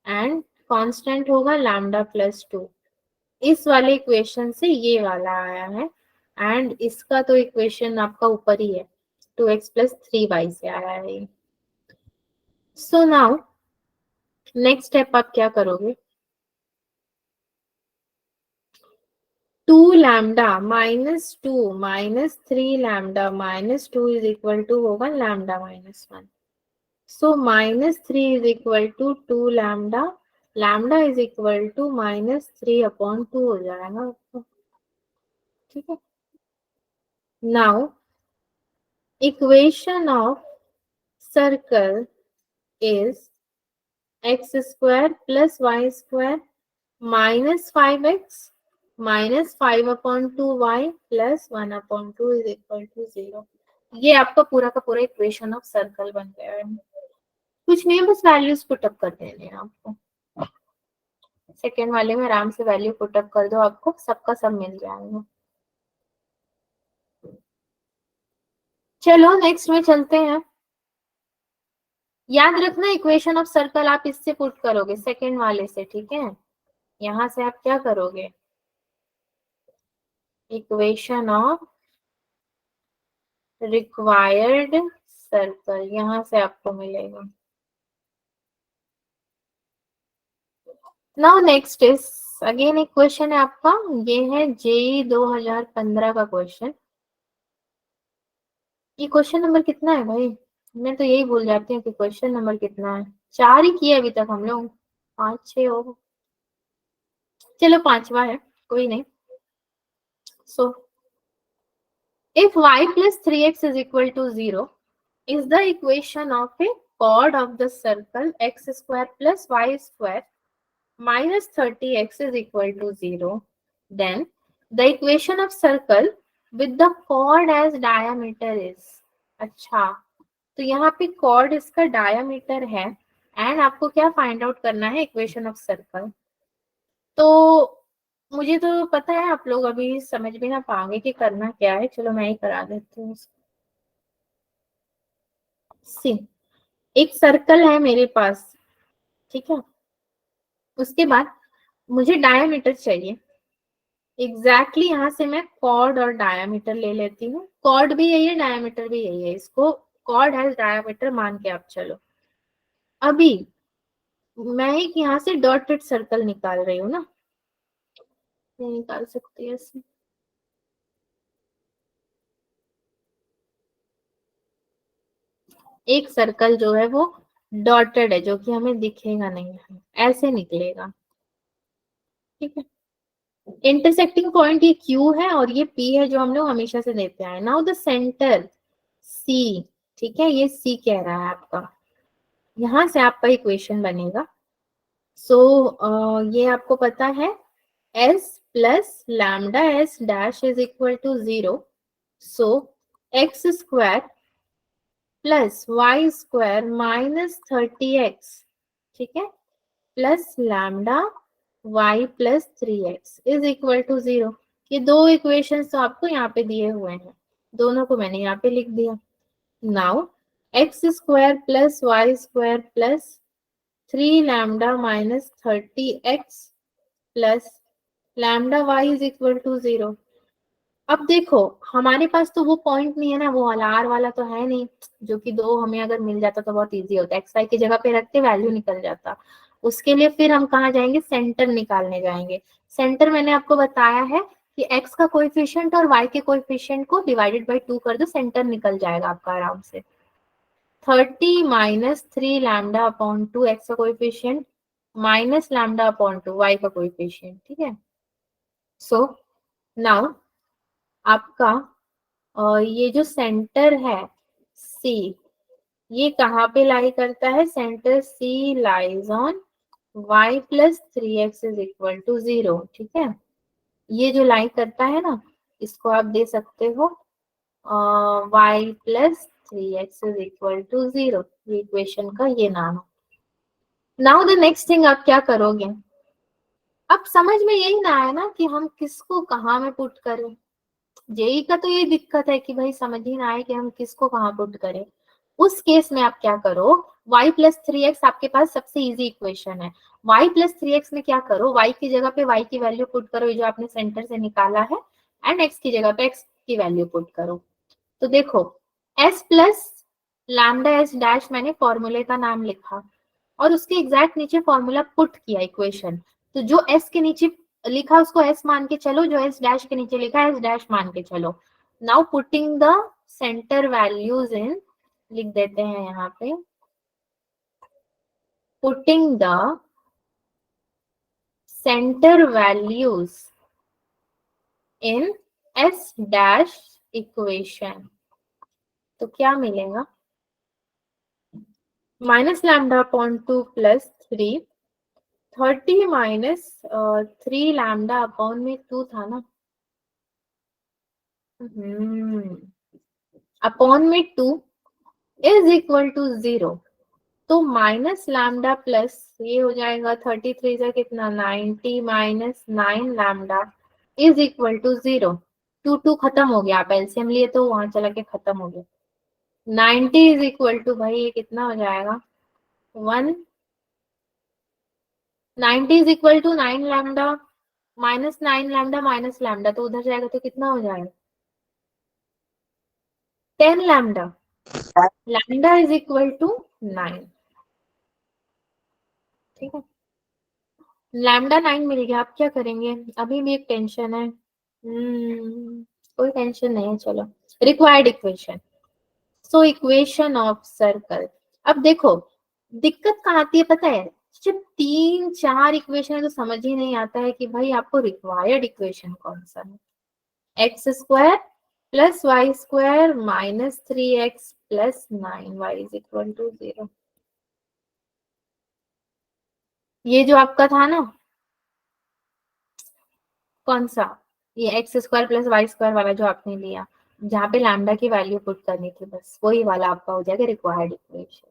एंड कांस्टेंट होगा लैम्डा +2। इस वाले इक्वेशन से ये वाला आया है एंड इसका तो इक्वेशन आपका ऊपर ही है, 2x + 3y से आया है। सो नाउ नेक्स्ट स्टेप आप क्या करोगे, 2 लैम्डा -2 -3 लैम्डा -2 होगा लैम्डा -1। सो -3 = 2 लैम्डा, लैम्डा -3/2 हो जाएगा आपको, ठीक है। Now equation of circle is x² + y² -5x -5/2y + 1/2 = 0। ये आपका पूरा का पूरा इक्वेशन ऑफ सर्कल बन गया है। कुछ नहीं है, बस वैल्यूज पुटअप कर देने हैं आपको। सेकेंड वाले में आराम से वैल्यू पुटअप कर दो, आपको सबका सब मिल जाएगा। चलो नेक्स्ट में चलते हैं। याद रखना इक्वेशन ऑफ सर्कल आप इससे पुट करोगे सेकेंड वाले से, ठीक है। यहां से आप क्या करोगे, इक्वेशन ऑफ रिक्वायर्ड सर्कल यहां से आपको मिलेगा। नाउ नेक्स्ट इज अगेन एक क्वेश्चन है आपका, ये है जेईई 2015 का क्वेश्चन। ये क्वेश्चन नंबर कितना है भाई, मैं तो यही भूल जाती हूँ कि क्वेश्चन नंबर कितना है। 4 ही किए अभी तक हम लोग, 5-6 हो, चलो 5वां है, कोई नहीं। सो if y + 3x = 0 is the equation of a chord of the circle x² + y² -30x = 0, then the equation of circle with the chord as diameter is। अच्छा, तो यहाँ पे chord इसका diameter है एंड आपको क्या फाइंड आउट करना है, इक्वेशन ऑफ सर्कल। तो मुझे तो पता है आप लोग अभी समझ भी ना पाओगे कि करना क्या है, चलो मैं ही करा देती हूँ। सी, एक सर्कल है मेरे पास, ठीक है, उसके बाद मुझे डायमीटर चाहिए। एग्जैक्टली यहाँ से मैं कॉर्ड और डायमीटर ले लेती हूँ, कॉर्ड भी यही है डायमीटर भी यही है, इसको कॉर्ड हैज डायमीटर मान के आप चलो। अभी मैं एक यहाँ से डॉटेड सर्कल निकाल रही हूँ ना, नहीं निकाल सकती है ऐसे, एक सर्कल जो है वो डॉटेड है, जो कि हमें दिखेगा नहीं है, ऐसे निकलेगा, ठीक है। इंटरसेक्टिंग पॉइंट ये Q है और ये P है, जो हम लोग हमेशा से देते हैं। नाउ द सेंटर C, ठीक है, ये C कह रहा है आपका, यहां से आपका इक्वेशन बनेगा। ये आपको पता है S + λS' = 0, सो x² + y² -30x, ठीक है, प्लस लैम्डा y + 3x = 0। ये दो इक्वेशंस तो आपको यहाँ पे दिए हुए हैं, दोनों को मैंने यहाँ पे लिख दिया। Now x² + y² + 3 lambda -30x plus lambda y = 0। अब देखो हमारे पास तो वो पॉइंट नहीं है ना, वो वाला r वाला तो है नहीं, जो कि 2 हमें अगर मिल जाता तो बहुत इजी होता, xy की जगह पे रखते वैल्यू निकल जाता। उसके लिए फिर हम कहाँ जाएंगे, सेंटर निकालने जाएंगे। सेंटर मैंने आपको बताया है कि x का कोएफिशिएंट और y के कोएफिशिएंट को डिवाइडेड बाय 2 कर दो, सेंटर निकल जाएगा आपका आराम से। 30 माइनस 3 लैम्डा अपॉन 2 एक्स का coefficient minus lambda upon 2 y का कोएफिशिएंट, ठीक है। सो नाउ आपका ये जो सेंटर है सी, ये कहाँ पे लाई करता है? Centre C lies on y plus 3x is equal to 0, ठीक है। ये जो लाई करता है ना, इसको आप दे सकते हो y plus 3x is equal to 0, ये इक्वेशन का ये नाम है। नाउ द नेक्स्ट थिंग आप क्या करोगे? अब समझ में यही ना आया ना कि हम किसको कहाँ में पुट करें। जेई का तो ये दिक्कत है कि भाई समझ ही ना आए कि हम किसको कहाँ पुट करें। उस केस में आप क्या करो, y प्लस 3x आपके पास सबसे इजी इक्वेशन है। y प्लस 3x में क्या करो, y की जगह पे y की वैल्यू पुट करो, ये जो आपने सेंटर से निकाला है, एंड x की जगह पे x की वैल्यू पुट करो। तो देखो s plus lambda S dash मैंने फॉर्मूले का नाम लिखा और उसके एग्जैक्ट नीचे फॉर्मूला पुट किया इक्वेशन। तो जो s के नीचे लिखा उसको s मान के चलो, जो s डैश के नीचे लिखा है s डैश मान के चलो। Now putting the centre values in, लिख देते हैं यहाँ पे, putting the centre values in s dash equation, तो क्या मिलेगा? Minus lambda upon 2 plus 3, 30 minus 3 lambda upon में 2 था ना, अपॉन में 2 इज इक्वल टू 0। तो माइनस लैम्डा प्लस ये हो जाएगा 33 से कितना 90 minus 9 lambda is equal to 0। 2 खत्म हो गया, आप एलसीएम लिए तो वहां चला के खत्म हो गया। 90 इज इक्वल टू भाई ये कितना हो जाएगा 1, 90 is equal to 9 lambda minus 9 lambda minus lambda, तो उधर जाएगा तो कितना हो जाएगा 10 lambda, lambda is equal to 9, ठीक है। लैम्डा 9 मिल गया, आप क्या करेंगे? अभी भी एक टेंशन है, कोई टेंशन नहीं है, चलो required equation. So equation of circle, अब देखो दिक्कत कहाँ आती है पता है? जब 3-4 इक्वेशन है तो समझ ही नहीं आता है कि भाई आपको रिक्वायर्ड इक्वेशन कौन सा है। X square plus y square minus 3x plus 9y is equal to 0, ये जो आपका था ना कौन सा, ये x square plus y square वाला जो आपने लिया, जहाँ पे लैम्डा की वैल्यू पुट करनी थी, बस वही वाला आपका हो जाएगा रिक्वायर्ड इक्वेशन।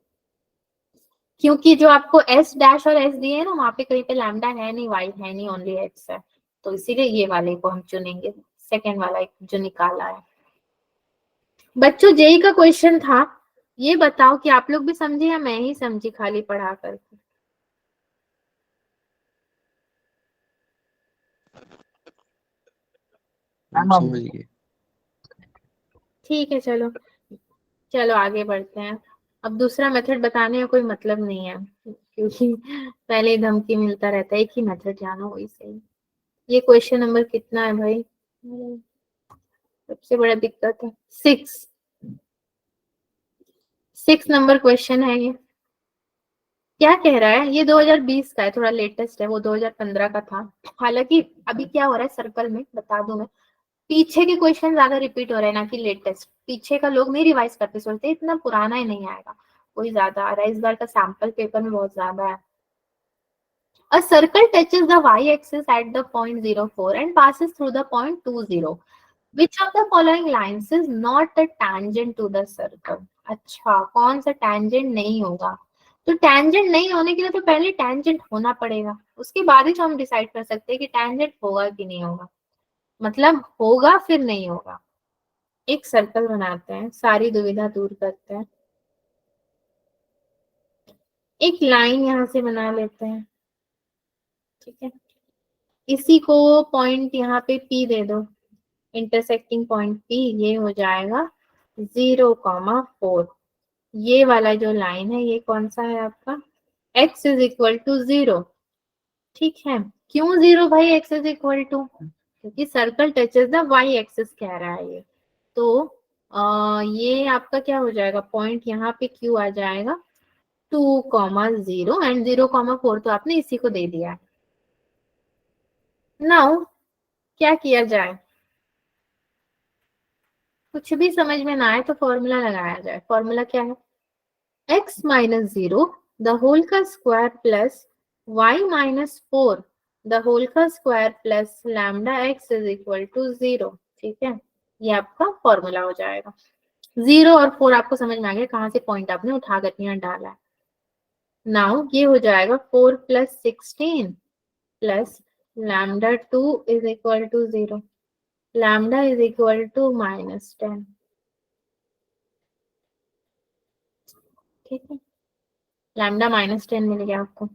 क्योंकि जो आपको एस डैश और एस दिए है ना, वहां पे कहीं पे लैम्डा है नहीं, वाई है नहीं, ओनली एक्स है, तो इसीलिए ये वाले को हम चुनेंगे, सेकेंड वाला जो निकाला है। बच्चों जेई का क्वेश्चन था, ये बताओ कि आप लोग भी समझे या मैं ही समझी खाली पढ़ा करके? समझ गए। ठीक है, चलो चलो आगे बढ़ते हैं। अब दूसरा मेथड बताने का कोई मतलब नहीं है, क्योंकि पहले ही धमकी मिलता रहता है, एक ही मेथड जानो वही सही। ये क्वेश्चन नंबर कितना है भाई? सबसे बड़ा दिक्कत है 6 नंबर क्वेश्चन है ये। क्या कह रहा है? ये 2020 का है, थोड़ा लेटेस्ट है, वो 2015 का था। हालांकि अभी क्या हो रहा है सर्कल में बता दूं मैं, पीछे के क्वेश्चन ज्यादा रिपीट हो रहे हैं ना कि लेटेस्ट। पीछे का लोग नहीं रिवाइज करते, सोचते इतना पुराना ही नहीं आएगा, कोई ज्यादा आ रहा है। इस बार का सैंपल पेपर में बहुत ज्यादा है। A circle touches the y-axis at the point 0,4 and passes through the point 20. Which of the following lines is not a tangent to the circle? अच्छा, कौन सा tangent नहीं होगा? तो tangent नहीं होने के लिए तो पहले tangent होना पड़ेगा, उसके बाद ही तो हम डिसाइड कर सकते हैं कि tangent होगा कि नहीं होगा। मतलब होगा फिर नहीं होगा। एक सर्कल बनाते हैं, सारी दुविधा दूर करते हैं। एक लाइन यहाँ से बना लेते हैं, ठीक है। इसी को पॉइंट यहाँ पे P दे दो, इंटरसेक्टिंग पॉइंट P, ये हो जाएगा 0,4। ये वाला जो लाइन है ये कौन सा है आपका? x इज इक्वल टू 0, ठीक है। क्यों 0 भाई? x इज इक्वल टू, क्योंकि circle touches the y axis कह रहा है ये, तो ये आपका क्या हो जाएगा, पॉइंट यहाँ पे क्यू आ जाएगा 2,0 एंड 0,4 तो आपने इसी को दे दिया है। नाउ क्या किया जाए, कुछ भी समझ में ना आए तो फॉर्मूला लगाया जाए। फॉर्मूला क्या है, x माइनस 0 द होल का square plus y minus 4 the whole का square plus lambda x is equal to 0। ठीक है, ये आपका फॉर्मूला हो जाएगा। 0 और 4 आपको समझ में आ गया कहाँ से पॉइंट आपने उठा कर यहाँ डाला है। नाउ ये हो जाएगा 4 plus 16 plus lambda 2 is equal to 0, lambda is equal to -10। ठीक है, लैम्डा -10 मिल गया आपको।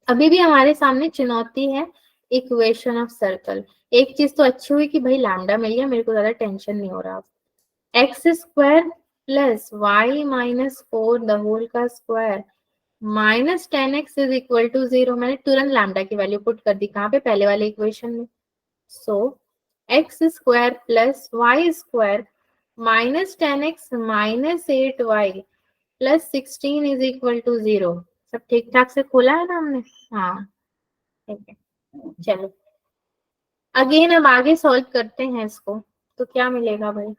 अभी भी हमारे सामने चुनौती है इक्वेशन ऑफ सर्कल। एक चीज तो अच्छी हुई कि भाई लैम्डा मिल गया, मेरे को ज्यादा टेंशन नहीं हो रहा। X square plus y minus 4 the whole का square -10x is equal to 0। मैंने तुरंत लैम्डा की वैल्यू पुट कर दी, कहाँ पे, पहले वाले इक्वेशन में। So x square plus y square -10x -8y plus 16 is equal to 0। सब ठीक ठाक से खोला है ना हमने? हाँ ठीक है, चलो अगेन अब आगे सॉल्व करते हैं इसको। तो क्या मिलेगा भाई,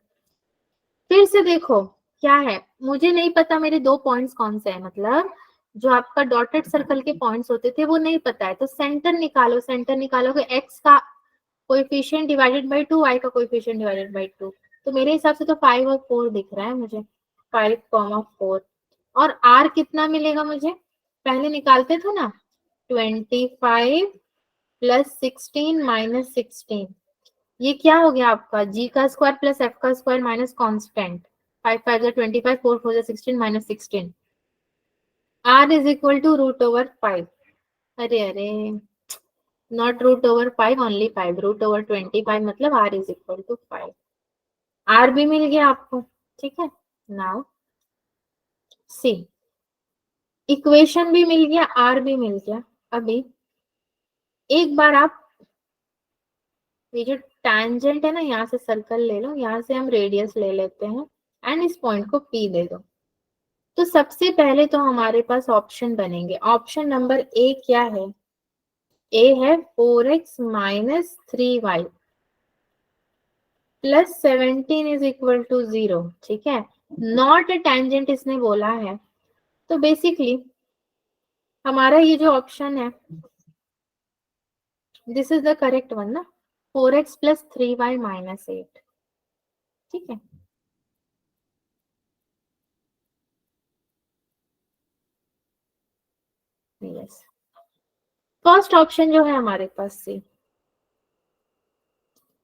फिर से देखो क्या है, मुझे नहीं पता मेरे दो पॉइंट्स कौन से हैं, मतलब जो आपका डॉटेड सर्कल के पॉइंट्स होते थे वो नहीं पता है, तो सेंटर निकालो। सेंटर निकालोगे x का कोएफिशिएंट डिवाइडेड बाय 2, y का कोएफिशिएंट डिवाइडेड बाय 2। तो मेरे हिसाब से तो 5 और 4 दिख रहा है मुझे, 5,4। और r कितना मिलेगा मुझे, पहले निकालते थे ना, 25 प्लस 16 माइनस 16। ये क्या हो गया आपका, g का स्क्वायर प्लस f का स्क्वायर माइनस कॉन्स्टेंट। 5 5 जा 25, 4 4 जा 16 माइनस 16। r is equal to √5। अरे अरे, नॉट √5, ओनली 5, √25 मतलब r is equal to 5। r भी मिल गया आपको। ठीक है, नाउ सी, इक्वेशन भी मिल गया, r भी मिल गया। अभी एक बार आप ये जो टैंजेंट है ना, यहाँ से सर्कल ले लो, यहाँ से हम रेडियस ले लेते हैं एंड इस पॉइंट को P दे दो। तो सबसे पहले तो हमारे पास ऑप्शन बनेंगे। ऑप्शन नंबर ए क्या है, ए है 4x minus 3y plus 17 is equal to 0। ठीक है, नॉट अ टैंजेंट इसने बोला है, तो बेसिकली हमारा ये जो ऑप्शन है this is the correct one ना, 4x प्लस 3y माइनस 8। ठीक है, यस, फर्स्ट ऑप्शन जो है हमारे पास से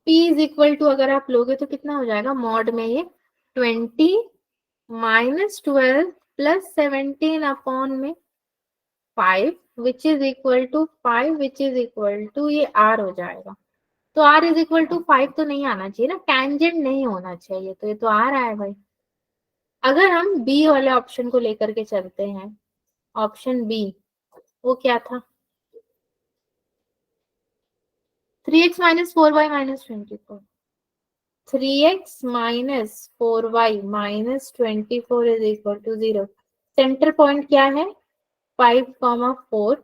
P इज इक्वल टू, अगर आप लोगे तो कितना हो जाएगा, मॉड में ये 20 माइनस 12 प्लस 17 अपॉन में 5 which is equal to 5 which is equal to ये r हो जाएगा। तो r इज इक्वल टू 5 तो नहीं आना चाहिए ना, टैंजेंट नहीं होना चाहिए, तो ये तो आ रहा है भाई। अगर हम बी वाले ऑप्शन को लेकर के चलते हैं, ऑप्शन बी वो क्या था, 3x minus 4y minus 24, 3x minus 4y minus 24 is equal to 0। Centre point क्या है, 5,4।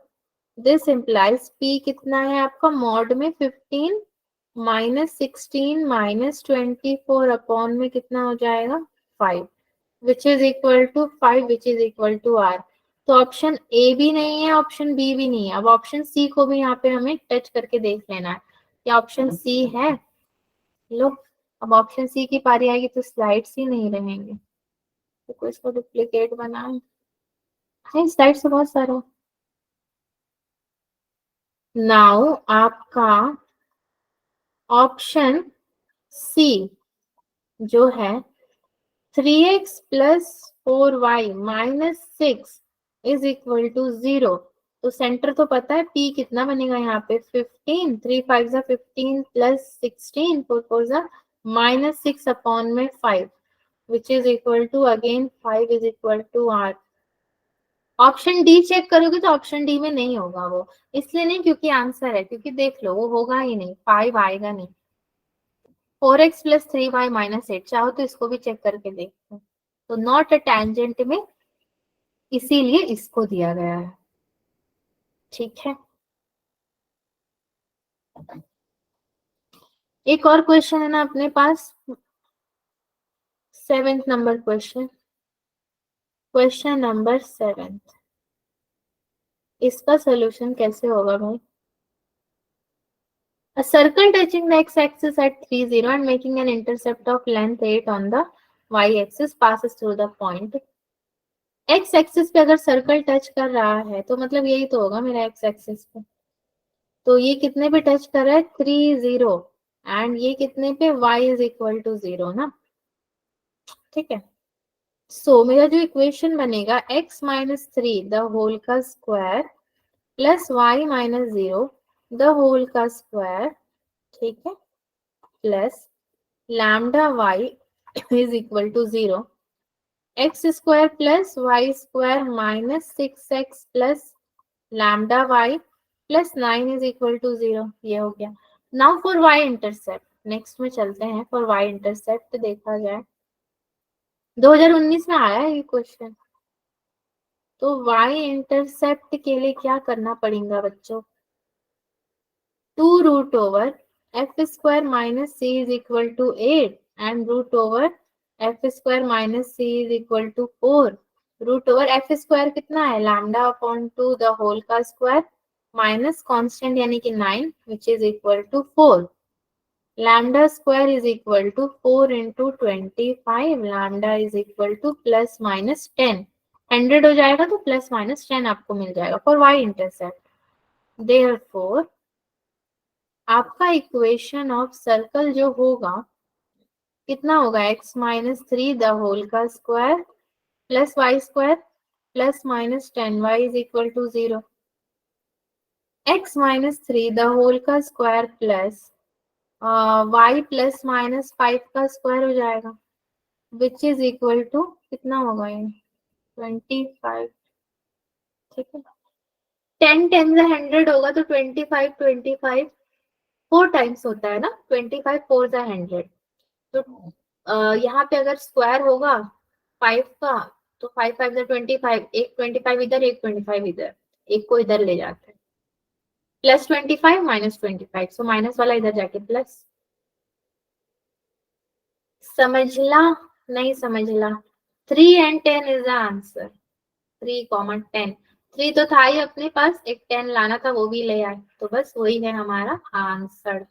दिस इम्प्लाइज P कितना है आपका, मॉड में 15 माइनस 16 माइनस 24 अपॉन में कितना हो जाएगा 5 which is equal to 5 which is equal to r। तो ऑप्शन ए भी नहीं है, ऑप्शन बी भी नहीं है। अब ऑप्शन सी को भी यहाँ पे हमें टच करके देख लेना है, क्या ऑप्शन सी है। लो, अब ऑप्शन सी की पारी आएगी तो स्लाइड्स ही नहीं रहेंगे, तो कोई इसको डुप्लीकेट बनाए है, स्लाइड्स तो बहुत सारा। नाउ आपका ऑप्शन सी जो है 3x plus 4y minus 6 is equal to 0। तो सेंटर तो पता है P कितना बनेगा यहाँ पे, 15, 3 5 जा 15 प्लस 16 4 4 जा माइनस 6 अपॉन में 5 which is equal to again 5 is equal to r। Option D check करोगे तो ऑप्शन डी में नहीं होगा वो, इसलिए नहीं क्योंकि आंसर है, क्योंकि देख लो वो होगा ही नहीं, 5 आएगा नहीं। 4x प्लस 3y माइनस 8, चाहो तो इसको भी चेक करके देखते हैं। तो नॉट अ टेंजेंट में, इसीलिए इसको दिया गया है। ठीक है, एक और क्वेश्चन है ना अपने पास, 7th number question, question number 7। इसका सोल्यूशन कैसे होगा भाई? A circle touching the x-axis at 3, 0 and making an intercept of length 8 on the y-axis passes through the point. x-axis पे अगर सर्कल टच कर रहा है तो मतलब यही तो होगा मेरा x-axis पे। तो ये कितने पे टच कर रहा है? 3, 0 एंड ये कितने पे? y इज इक्वल टू 0 ना। ठीक है, सो मेरा जो इक्वेशन बनेगा x माइनस 3 द होल का square plus y minus 0 the whole का स्क्वायर, ठीक है, plus lambda y is equal to 0, x square plus y square minus 6x plus lambda y plus 9 is equal to 0। ये हो गया। Now for y intercept, next में चलते हैं। For y intercept देखा जाए, 2019 में आया है ये क्वेश्चन। तो y इंटरसेप्ट के लिए क्या करना पड़ेगा बच्चों? 2 root over f square minus c is equal to 8 and root over f square minus c is equal to 4। Root over f square कितना है? लैम्डा अपॉन 2 द होल का स्क्वायर माइनस कांस्टेंट यानी कि 9 which is equal to 4। Lambda square is equal to 4 into 25, lambda is equal to plus minus 10। 100 हो जाएगा तो plus minus 10 आपको मिल जाएगा फॉर वाई इंटरसेप्ट। देयरफॉर आपका इक्वेशन ऑफ सर्कल जो होगा कितना होगा? x माइनस 3 द होल का square plus y square plus minus 10y is equal to 0। x minus 3 the whole का square plus y plus minus 5 का स्क्वायर हो जाएगा विच इज इक्वल टू कितना होगा? ये 25। ठीक है, 10 10 से 100 होगा तो 25 25 4 टाइम्स होता है ना, 25 4 से 100। तो यहाँ पे अगर स्क्वायर होगा 5 का तो 5 5 से 25, एक 25 इधर एक 25 इधर, एक को इधर ले जाते हैं, प्लस 25 माइनस 25, सो माइनस वाला इधर जाके प्लस। समझला नहीं समझला? 3 and 10 इज द आंसर। 3, 10, 3 तो था ही अपने पास, एक 10 लाना था वो भी ले आए, तो बस वही है हमारा आंसर।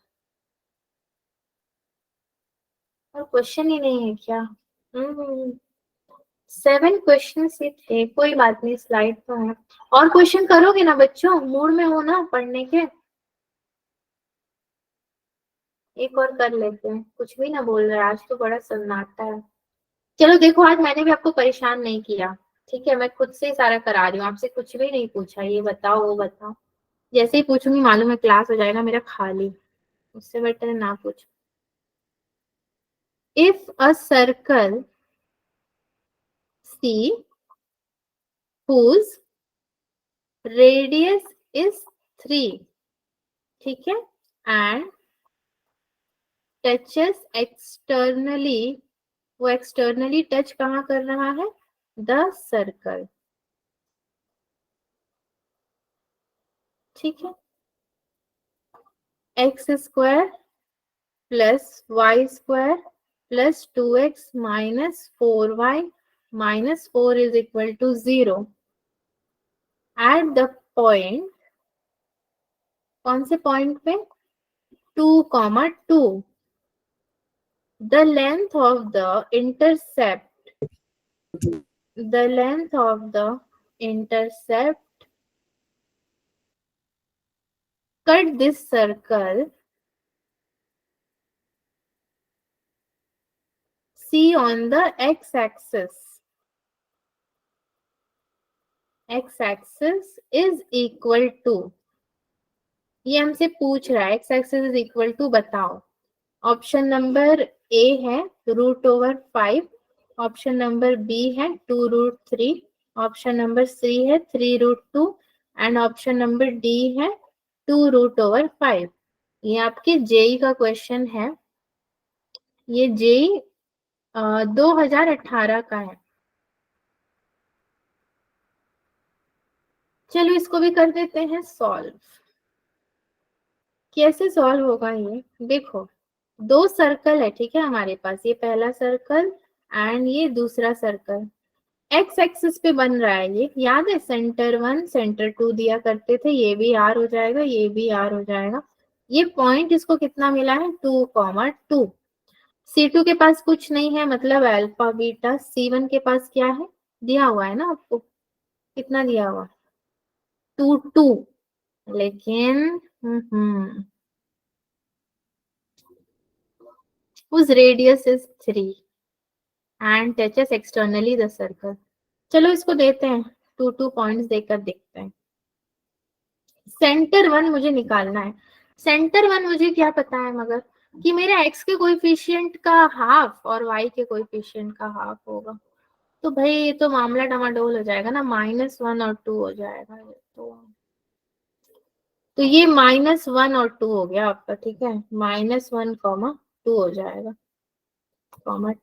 और क्वेश्चन ही नहीं है क्या? 7 क्वेश्चन ही थे, कोई बात नहीं, स्लाइड तो है। और क्वेश्चन करोगे ना बच्चों? मूड में हो ना पढ़ने के? एक और कर लेते हैं, कुछ भी ना बोल रहे, आज तो बड़ा सन्नाटा है। चलो देखो, आज मैंने भी आपको परेशान नहीं किया, ठीक है, मैं खुद से ही सारा करा रही हूँ, आपसे कुछ भी नहीं पूछा, ये बताओ वो बताओ। जैसे ही पूछूंगी मालूम है क्लास हो जाएगा मेरा खाली, उससे बेटर है ना पूछो। If a circle C whose radius is 3, ठीक है, and touches externally, वो एक्सटर्नली टच कहाँ कर रहा है? द सर्कल, ठीक है, x square plus y square plus 2x minus 4y minus 4 is equal to 0 at the point, कौन से पॉइंट पे? 2, 2, the length of the intercept, the length of the intercept cut this circle C on the x-axis, x-axis is equal to, ये हमसे पूछ रहा है x-axis is equal to, बताओ। Option number ए है √5, ऑप्शन नंबर बी है 2√3, option number C है 3√2 and option number D है 2√5। ये आपके जेई का क्वेश्चन है। ये जेई 2018 का है। चलो इसको भी कर देते हैं सॉल्व। कैसे सॉल्व होगा ये देखो, दो सर्कल है ठीक है हमारे पास, ये पहला सर्कल एंड ये दूसरा सर्कल। एक्स एक्सिस पे बन रहा है ये, याद है सेंटर 1 सेंटर 2 दिया करते थे, ये भी आर हो जाएगा, ये भी आर हो जाएगा। ये पॉइंट इसको कितना मिला है 2,2। C2 के पास कुछ नहीं है, मतलब अल्फा बीटा। C1 के पास क्या है, दिया हुआ है ना आपको, कितना दिया हुआ 2 2। लेकिन whose radius is 3 and touches externally the circle। चलो इसको देते हैं 2 पॉइंट्स देकर देखते हैं। सेंटर 1 मुझे निकालना है। सेंटर 1 मुझे क्या पता है मगर, कि मेरे x के कोएफिशिएंट का हाफ और y के कोएफिशिएंट का हाफ होगा। तो भाई ये तो मामला डमाडोल हो जाएगा ना, -1 और 2 हो जाएगा ये तो ये -1 और 2 हो गया आपका, ठीक है, -1, 2 हो जाएगा,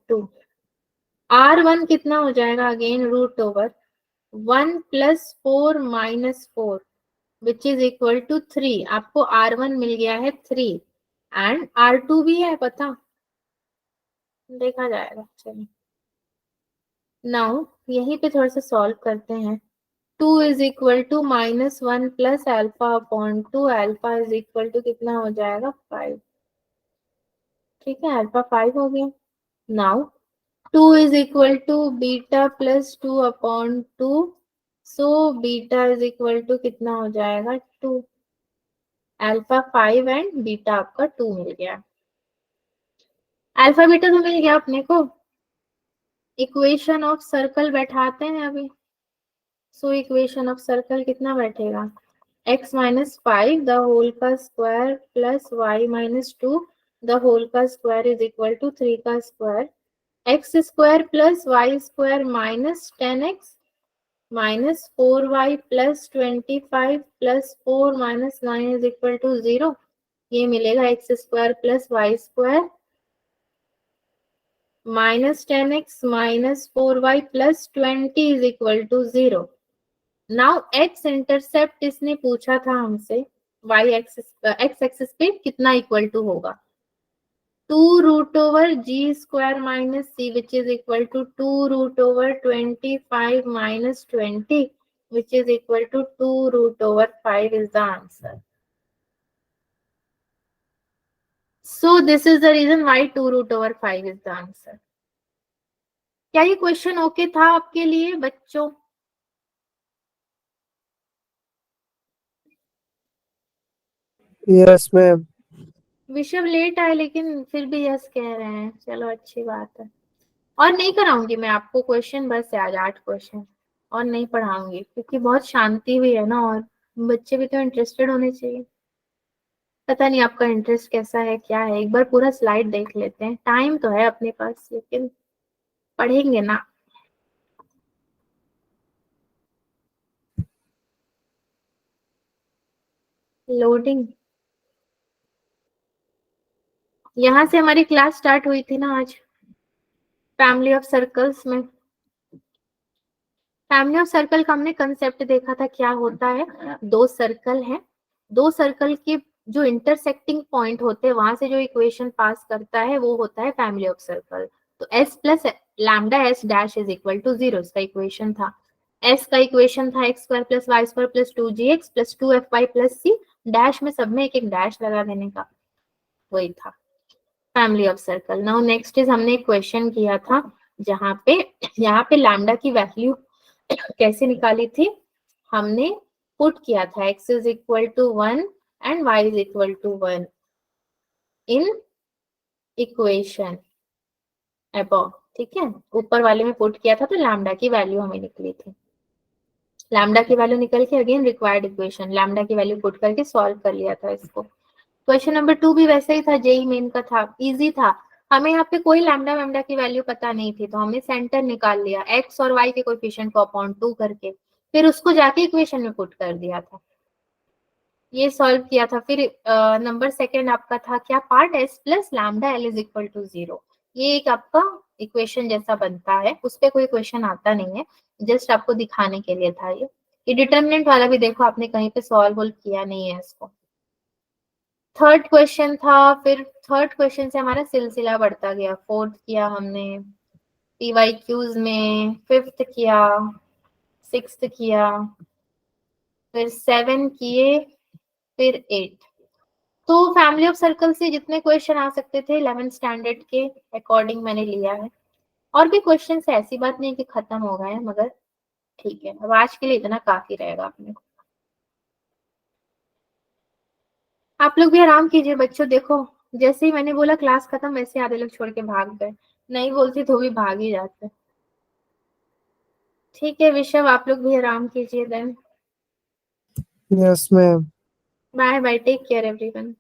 2। R1 कितना हो जाएगा, again √1 +4 -4 which is equal to 3। आपको R1 मिल गया है 3 एंड R2 भी है पता, देखा जाएगा। चलिए नाउ यहीं पे थोड़ा सा सॉल्व करते हैं। 2 is equal to -1 plus alpha upon 2, alpha is equal to कितना हो जाएगा 5, ठीक है, अल्फा 5 हो गया। Now 2 is equal to beta plus 2 upon 2, so beta is equal to कितना हो जाएगा 2। अल्फा 5 एंड बीटा आपका 2 मिल गया। अल्फा बीटा तो मिल गया अपने को, इक्वेशन ऑफ सर्कल बैठाते हैं अभी। सो इक्वेशन ऑफ सर्कल कितना बैठेगा, x - 5 द होल का square plus y - 2 the whole का स्क्वायर इज इक्वल टू 3 का square, x square plus y square -10x -4y plus 25 plus 4 - 9 is equal to 0। ये मिलेगा x square plus y square -10x -4y plus 20 is equal to 0। Now x intercept इसने पूछा था हमसे, Y axis x axis पे कितना equal to होगा, 2√g² minus c which is equal to 2√25 minus 20 which is equal to 2√5 is the answer. So this is the reason why 2√5 is the answer. क्या ये question okay था आपके लिए बच्चों? Yes ma'am. विषव late आए लेकिन फिर भी यस कह रहे हैं, चलो अच्छी बात है। और नहीं कराऊंगी मैं आपको क्वेश्चन, बस आज 8 क्वेश्चन और नहीं पढ़ाऊंगी क्योंकि बहुत शांति भी है ना, और बच्चे भी तो इंटरेस्टेड होने चाहिए। पता नहीं आपका इंटरेस्ट कैसा है क्या है, एक बार पूरा स्लाइड देख लेते हैं, टाइम तो है अपने पास लेकिन पढ़ेंगे ना। लोडिंग, यहाँ से हमारी क्लास स्टार्ट हुई थी ना आज, फैमिली ऑफ सर्कल्स में। फैमिली ऑफ सर्कल का हमने कंसेप्ट देखा था, क्या होता है, दो सर्कल हैं, दो सर्कल के जो इंटरसेक्टिंग पॉइंट होते हैं वहां से जो इक्वेशन पास करता है वो होता है फैमिली ऑफ सर्कल। तो s plus lambda s dash is equal to 0 इसका इक्वेशन था। s का इक्वेशन था x² plus y² plus 2gx plus 2fy plus c, dash में सब में एक एक डैश लगा देने का, वही था family of circle. Now next is हमने एक क्वेश्चन किया था जहाँ पे लैम्डा की वैल्यू कैसे निकाली थी, हमने पुट किया था x is equal to 1 and y is equal to 1 in equation above, ठीक है, ऊपर वाले में पुट किया था तो लैम्डा की वैल्यू हमें निकली थी। लैम्डा की वैल्यू निकल के अगेन रिक्वायर्ड इक्वेशन, लैम्डा की वैल्यू पुट करके सॉल्व कर लिया था इसको। क्वेश्चन नंबर 2 भी वैसे ही था, जेई मेन का था, इजी था। हमें यहाँ पे कोई लैम्डा वैम्डा की वैल्यू पता नहीं थी तो हमने सेंटर निकाल लिया x और y के कोएफिशिएंट को अपॉन 2 करके, फिर उसको जाके इक्वेशन में पुट कर दिया था, ये सॉल्व किया था। फिर नंबर सेकंड आपका था क्या, part s plus lambda l is equal to 0। ये एक आपका इक्वेशन जैसा बनता है, उस पे कोई क्वेश्चन आता नहीं है, जस्ट आपको दिखाने के लिए था ये डिटर्मिनेंट वाला भी देखो आपने कहीं पे सॉल्व किया नहीं है इसको। थर्ड क्वेश्चन था, फिर थर्ड क्वेश्चन से हमारा सिलसिला बढ़ता गया, फोर्थ किया हमने पीवाईक्यूज में, फिफ्थ किया, सिक्स्थ किया, फिर 7 किए, फिर 8। तो फैमिली ऑफ सर्कल से जितने क्वेश्चन आ सकते थे 11th स्टैंडर्ड के अकॉर्डिंग मैंने लिया है। और भी क्वेश्चन है, ऐसी बात नहीं कि खत्म हो गए हैं, मगर ठीक है, अब आज के लिए इतना काफी रहेगा अपने को। आप लोग भी आराम कीजिए बच्चों, देखो जैसे ही मैंने बोला क्लास खत्म वैसे आधे लोग छोड़ के भाग गए, नहीं बोलती तो भी भाग ही जाते। ठीक है विशव, आप लोग भी आराम कीजिए then. Yes ma'am. Bye bye, take care everyone.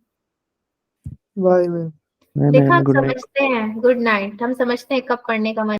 Bye ma'am. Ma'am देखा, हम गुड नाइट। समझते हैं, गुड नाइट, हम समझते हैं कब पढ़ने का मन